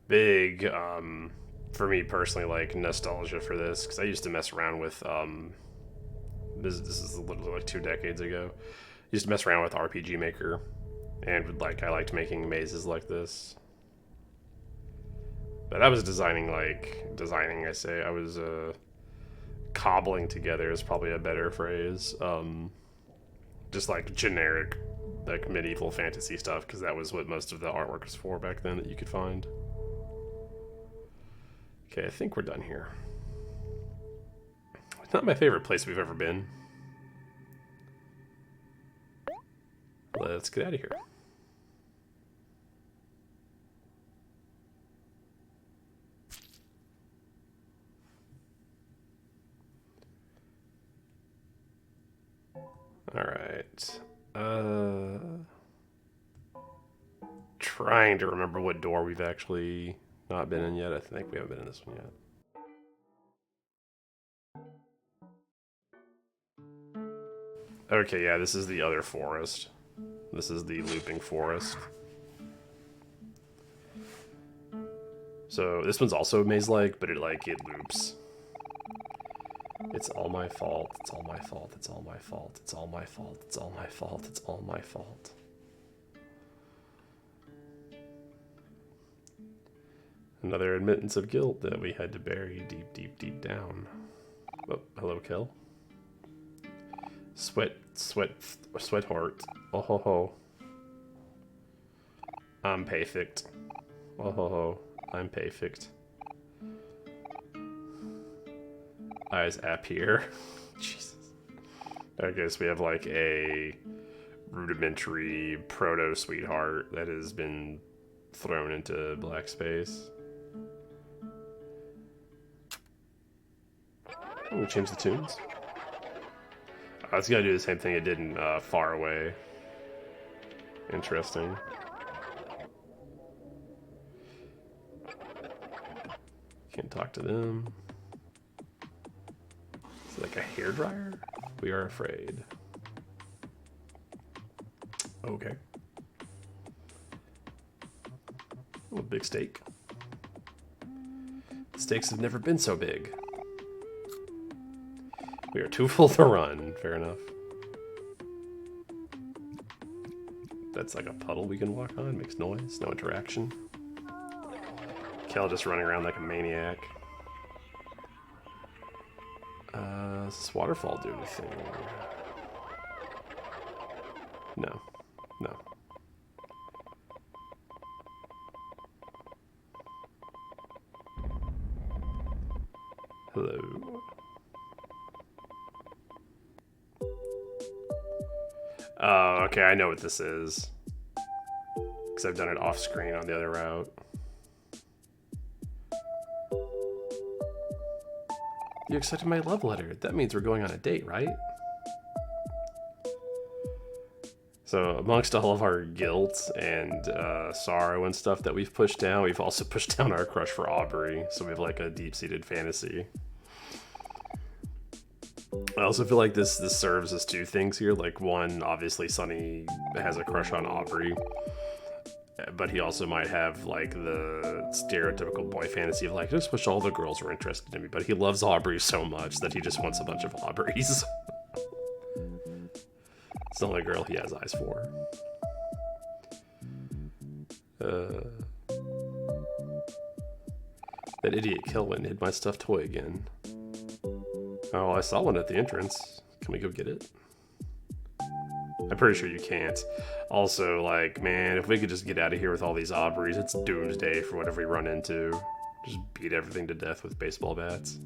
Speaker 1: Big, for me personally, like, nostalgia for this, because I used to mess around with, this is literally like 2 decades ago. I used to mess around with RPG Maker, and I liked making mazes like this. But I was I was, cobbling together is probably a better phrase. Just like generic, like medieval fantasy stuff, because that was what most of the artwork was for back then that you could find. Okay, I think we're done here. It's not my favorite place we've ever been. Let's get out of here. Alright. Trying to remember what door we've actually not been in yet. I think we haven't been in this one yet. Okay, yeah, this is the other forest. This is the looping forest. So this one's also maze-like, but it loops. It's all my fault. It's all my fault. It's all my fault. It's all my fault. It's all my fault. It's all my fault. Another admittance of guilt that we had to bury deep, deep, deep down. Oh, hello, Kel. Sweat heart. Oh ho ho. I'm perfect. Oh ho ho. I'm perfect. Eyes up here. Jesus. I guess we have like a rudimentary proto sweetheart that has been thrown into black space. We'll change the tunes. It's gonna do the same thing it did in Far Away. Interesting. Can't talk to them. Is it like a hairdryer? We are afraid. Okay. Oh, big steak. Stakes have never been so big. We are too full to run. Fair enough. That's like a puddle we can walk on. Makes noise. No interaction. Kel just running around like a maniac. Does this waterfall do anything? No. No. Hello. Oh, okay, I know what this is. Because I've done it off screen on the other route. You accepted my love letter. That means we're going on a date, right? So amongst all of our guilt and sorrow and stuff that we've pushed down, we've also pushed down our crush for Aubrey. So we have like a deep-seated fantasy. I also feel like this serves as two things here. Like one, obviously Sunny has a crush on Aubrey, but he also might have like the stereotypical boy fantasy of like, I just wish all the girls were interested in me, but he loves Aubrey so much that he just wants a bunch of Aubreys. It's the only girl he has eyes for. That idiot Kelvin hid my stuffed toy again. Oh, I saw one at the entrance. Can we go get it? I'm pretty sure you can't. Also, like, man, if we could just get out of here with all these Aubreys, it's doomsday for whatever we run into. Just beat everything to death with baseball bats.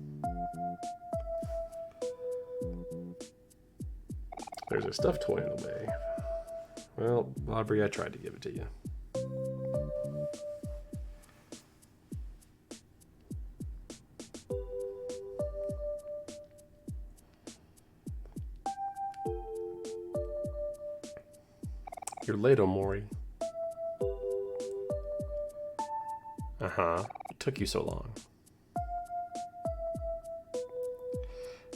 Speaker 1: There's a stuffed toy in the way. Well, Aubrey, I tried to give it to you. You're late, Omori. Uh-huh. It took you so long.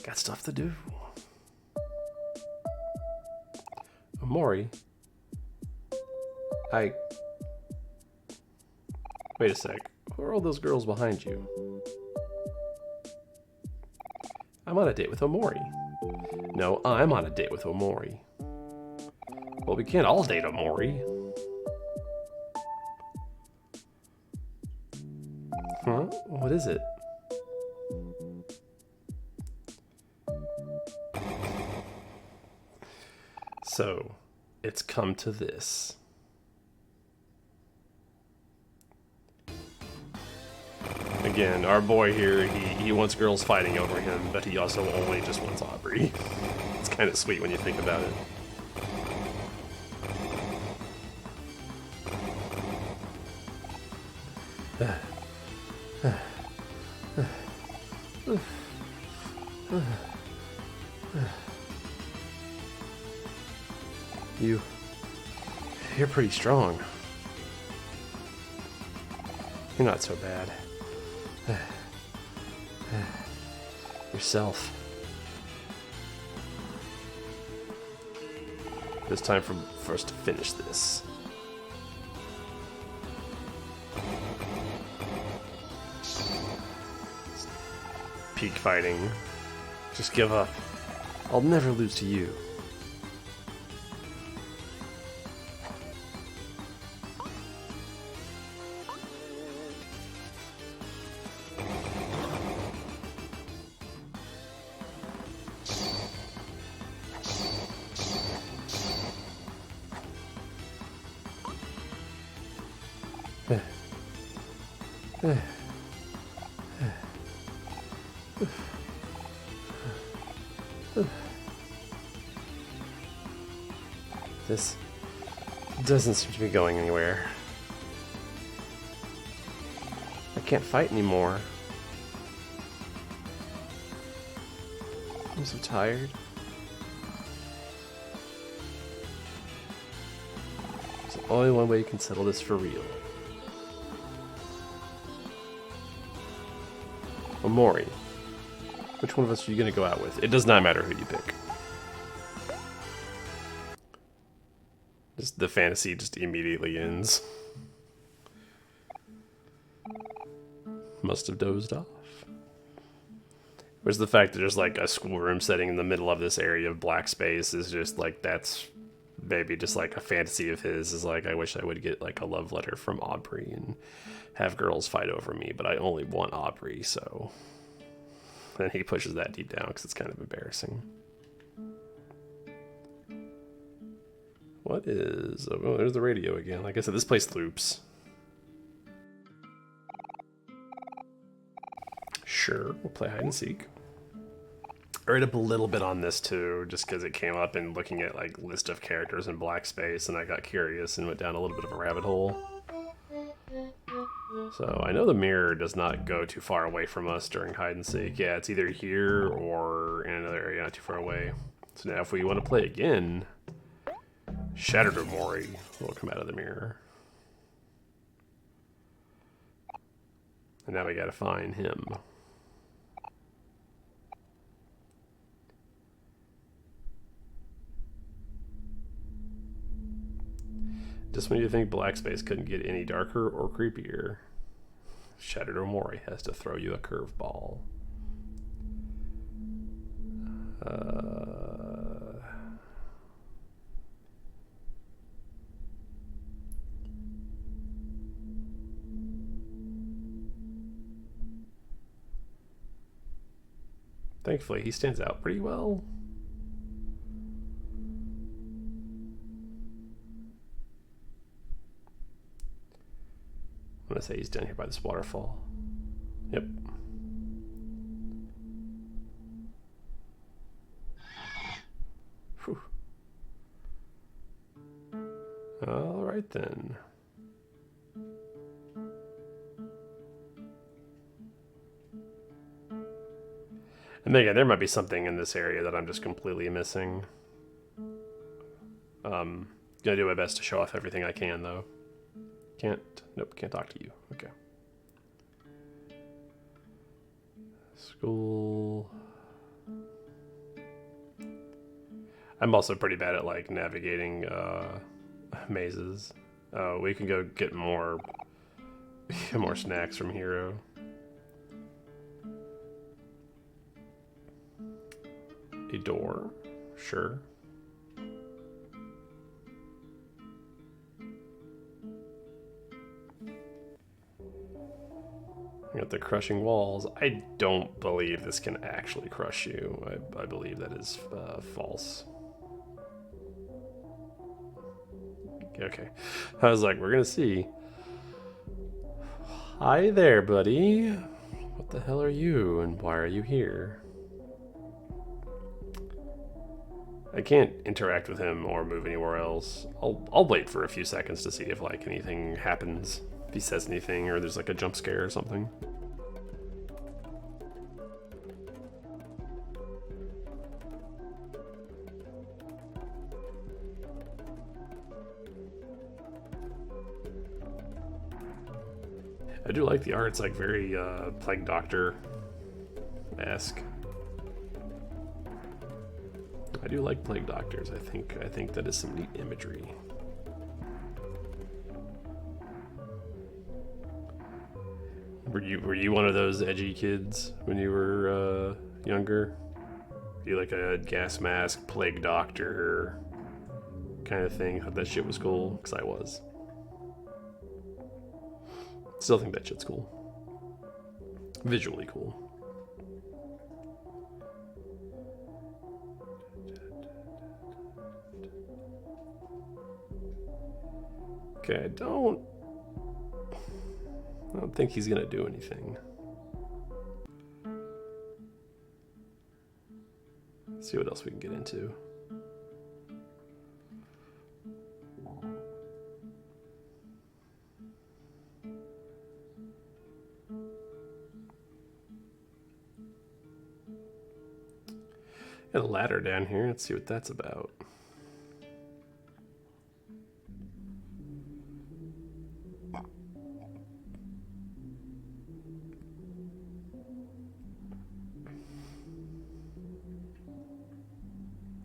Speaker 1: Got stuff to do. Omori? Wait a sec. Who are all those girls behind you? I'm on a date with Omori. No, I'm on a date with Omori. Well, we can't all date Omori. Huh? What is it? So, it's come to this. Again, our boy here, he wants girls fighting over him, but he also only just wants Aubrey. It's kind of sweet when you think about it. You're pretty strong. You're not so bad. Yourself. It's time for us to finish this. Peak fighting. Just give up. I'll never lose to you. This doesn't seem to be going anywhere. I can't fight anymore. I'm so tired. There's only one way you can settle this for real. Omori. Which one of us are you going to go out with? It does not matter who you pick. The fantasy just immediately ends. Must have dozed off. Whereas the fact that there's like a schoolroom setting in the middle of this area of black space is just like, that's maybe just like a fantasy of his, is like, I wish I would get like a love letter from Aubrey and have girls fight over me, but I only want Aubrey, so. And he pushes that deep down because it's kind of embarrassing. What is... Oh, there's the radio again. Like I said, this place loops. Sure, we'll play hide and seek. I read up a little bit on this too, just because it came up in looking at like list of characters in black space, and I got curious and went down a little bit of a rabbit hole. So I know the mirror does not go too far away from us during hide and seek. Yeah, it's either here or in another area not too far away. So now if we want to play again, Shattered Omori will come out of the mirror. And now we gotta find him. Just when you think black space couldn't get any darker or creepier, Shattered Omori has to throw you a curveball. Thankfully, he stands out pretty well. I'm gonna say he's down here by this waterfall. Yep. Whew. All right then. And again, there might be something in this area that I'm just completely missing. Gonna do my best to show off everything I can, though. Nope, can't talk to you. Okay. School. I'm also pretty bad at, like, navigating, mazes. We can go get more snacks from Hero. A door, sure. We got the crushing walls. I don't believe this can actually crush you. I believe that is false. Okay. I was like, we're gonna see. Hi there, buddy. What the hell are you, and why are you here? I can't interact with him or move anywhere else. I'll wait for a few seconds to see if like anything happens, if he says anything, or there's like a jump scare or something. I do like the art. It's like very Plague Doctor-esque. I do like Plague Doctors. I think that is some neat imagery. Were you one of those edgy kids when you were younger? Were you like a gas mask, Plague Doctor kind of thing? Thought that shit was cool? Because I was. Still think that shit's cool. Visually cool. Okay, I don't think he's gonna do anything. Let's see what else we can get into. Got a ladder down here. Let's see what that's about.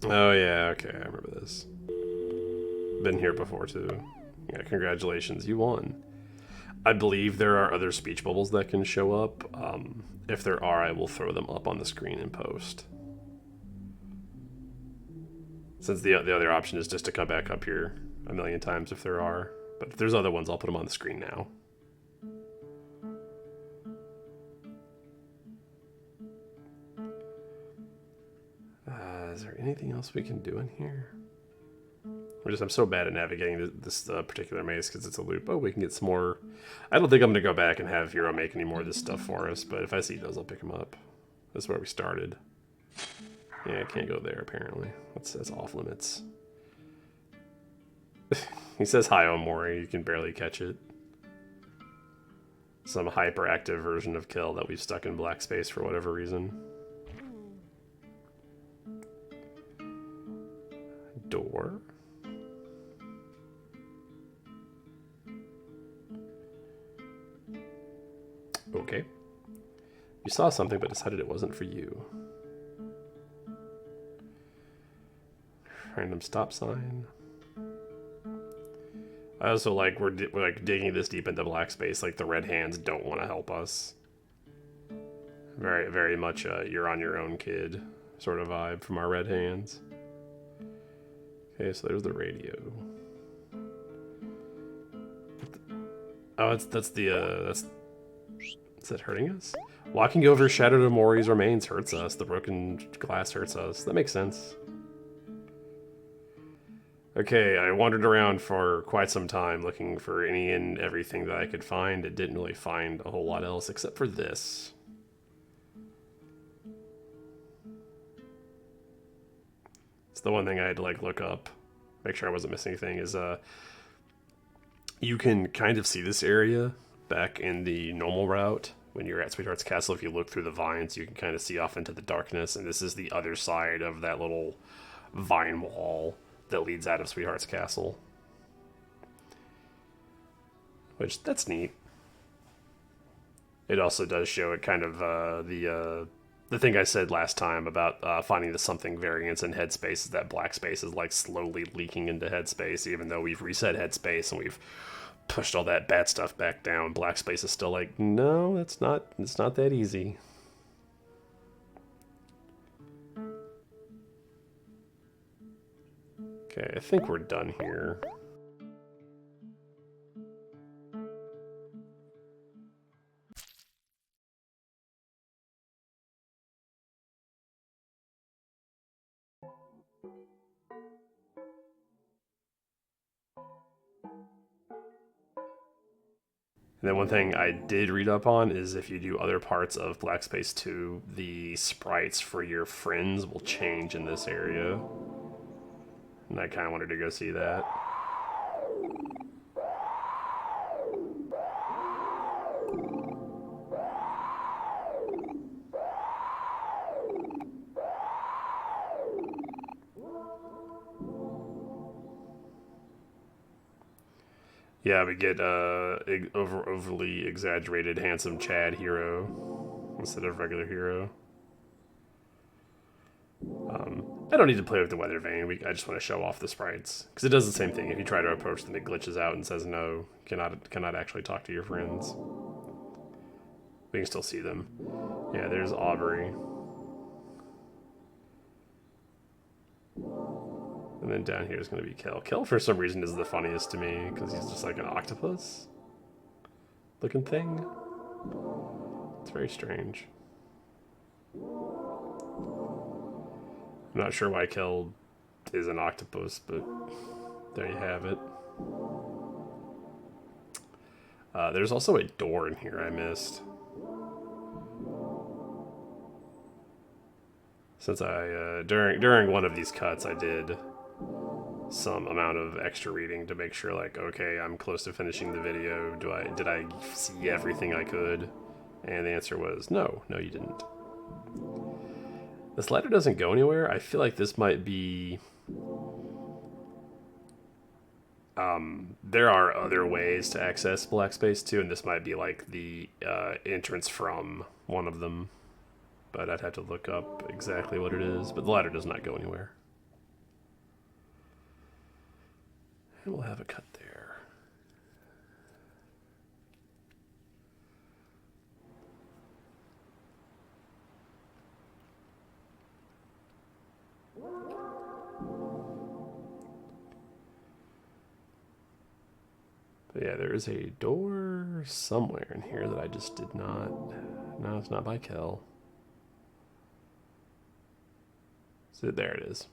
Speaker 1: Oh yeah, okay, I remember this. Been here before too. Yeah, congratulations, you won. I believe there are other speech bubbles that can show up. If there are, I will throw them up on the screen in post. Since the other option is just to come back up here a million times if there are. But if there's other ones, I'll put them on the screen now. Is there anything else we can do in here? I'm so bad at navigating this particular maze because it's a loop. Oh, we can get some more. I don't think I'm going to go back and have Hero make any more of this stuff for us, but if I see those, I'll pick them up. That's where we started. Yeah, I can't go there, apparently. That's off limits. He says hi, Omori. You can barely catch it. Some hyperactive version of Kill that we've stuck in black space for whatever reason. Door? Okay. You saw something but decided it wasn't for you. Random stop sign. I also like we're like digging this deep into black space. Like the red hands don't want to help us. Very, very much you're on your own, kid sort of vibe from our red hands. Okay, so there's the radio. Oh, that's is that hurting us? Walking over shattered Omori's remains hurts us. The broken glass hurts us. That makes sense. Okay, I wandered around for quite some time looking for any and everything that I could find. It didn't really find a whole lot else except for this. It's the one thing I had to like look up, make sure I wasn't missing anything, is you can kind of see this area back in the normal route when you're at Sweetheart's Castle. If you look through the vines, you can kind of see off into the darkness, and this is the other side of that little vine wall that leads out of Sweetheart's Castle. Which, that's neat. It also does show it kind of the thing I said last time about finding the something variance in headspace is that black space is like slowly leaking into headspace, even though we've reset headspace and we've pushed all that bad stuff back down. Black space is still like, no, it's not that easy. Okay, I think we're done here. And then one thing I did read up on is if you do other parts of Black Space 2, the sprites for your friends will change in this area. And I kind of wanted to go see that. Yeah, we get overly exaggerated handsome Chad hero instead of regular hero. I don't need to play with the weather vane. I just want to show off the sprites because it does the same thing. If you try to approach them, it glitches out and says no, cannot actually talk to your friends. We can still see them. Yeah, there's Aubrey. And then down here is going to be Kel. Kel, for some reason, is the funniest to me because he's just like an octopus looking thing. It's very strange. I'm not sure why Kel is an octopus, but there you have it. There's also a door in here I missed. Since I, during one of these cuts, I did some amount of extra reading to make sure, like, okay, I'm close to finishing the video. Did I see everything I could? And the answer was no, you didn't. This ladder doesn't go anywhere. I feel like this might be... there are other ways to access Black Space 2, and this might be like the entrance from one of them. But I'd have to look up exactly what it is. But the ladder does not go anywhere. And we'll have a cut there. Yeah, there is a door somewhere in here that I just did not... No, it's not by Kel. So there it is.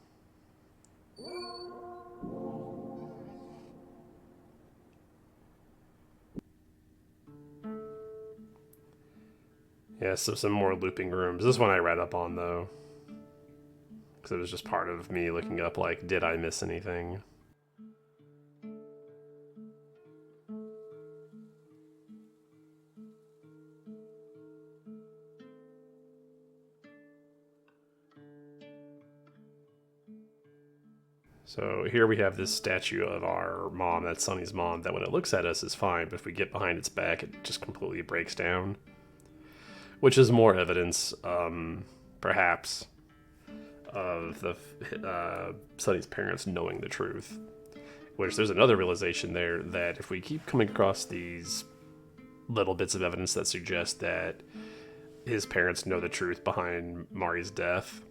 Speaker 1: Yeah, so some more looping rooms. This one I read up on, though. Because it was just part of me looking up, like, did I miss anything? So here we have this statue of our mom, that's Sunny's mom, that when it looks at us is fine, but if we get behind its back, it just completely breaks down. Which is more evidence, perhaps, of the Sunny's parents knowing the truth. Which there's another realization there that if we keep coming across these little bits of evidence that suggest that his parents know the truth behind Mari's death,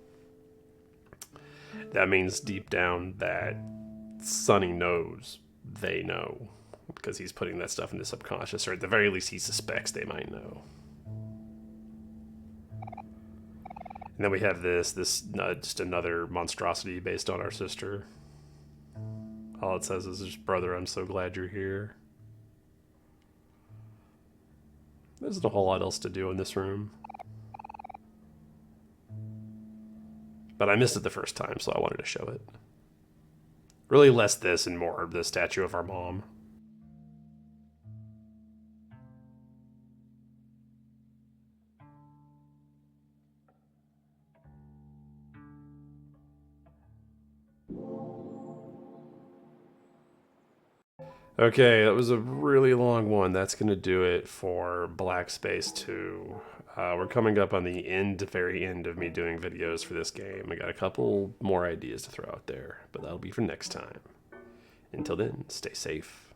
Speaker 1: that means deep down that Sunny knows they know, because he's putting that stuff into subconscious, or at the very least he suspects they might know. And then we have this just another monstrosity based on our sister. All it says is, just, brother, I'm so glad you're here. There's not a whole lot else to do in this room. But I missed it the first time, so I wanted to show it. Really less this and more the statue of our mom. Okay, that was a really long one. That's going to do it for Black Space 2. We're coming up on the very end of me doing videos for this game. I got a couple more ideas to throw out there, but that'll be for next time. Until then, stay safe.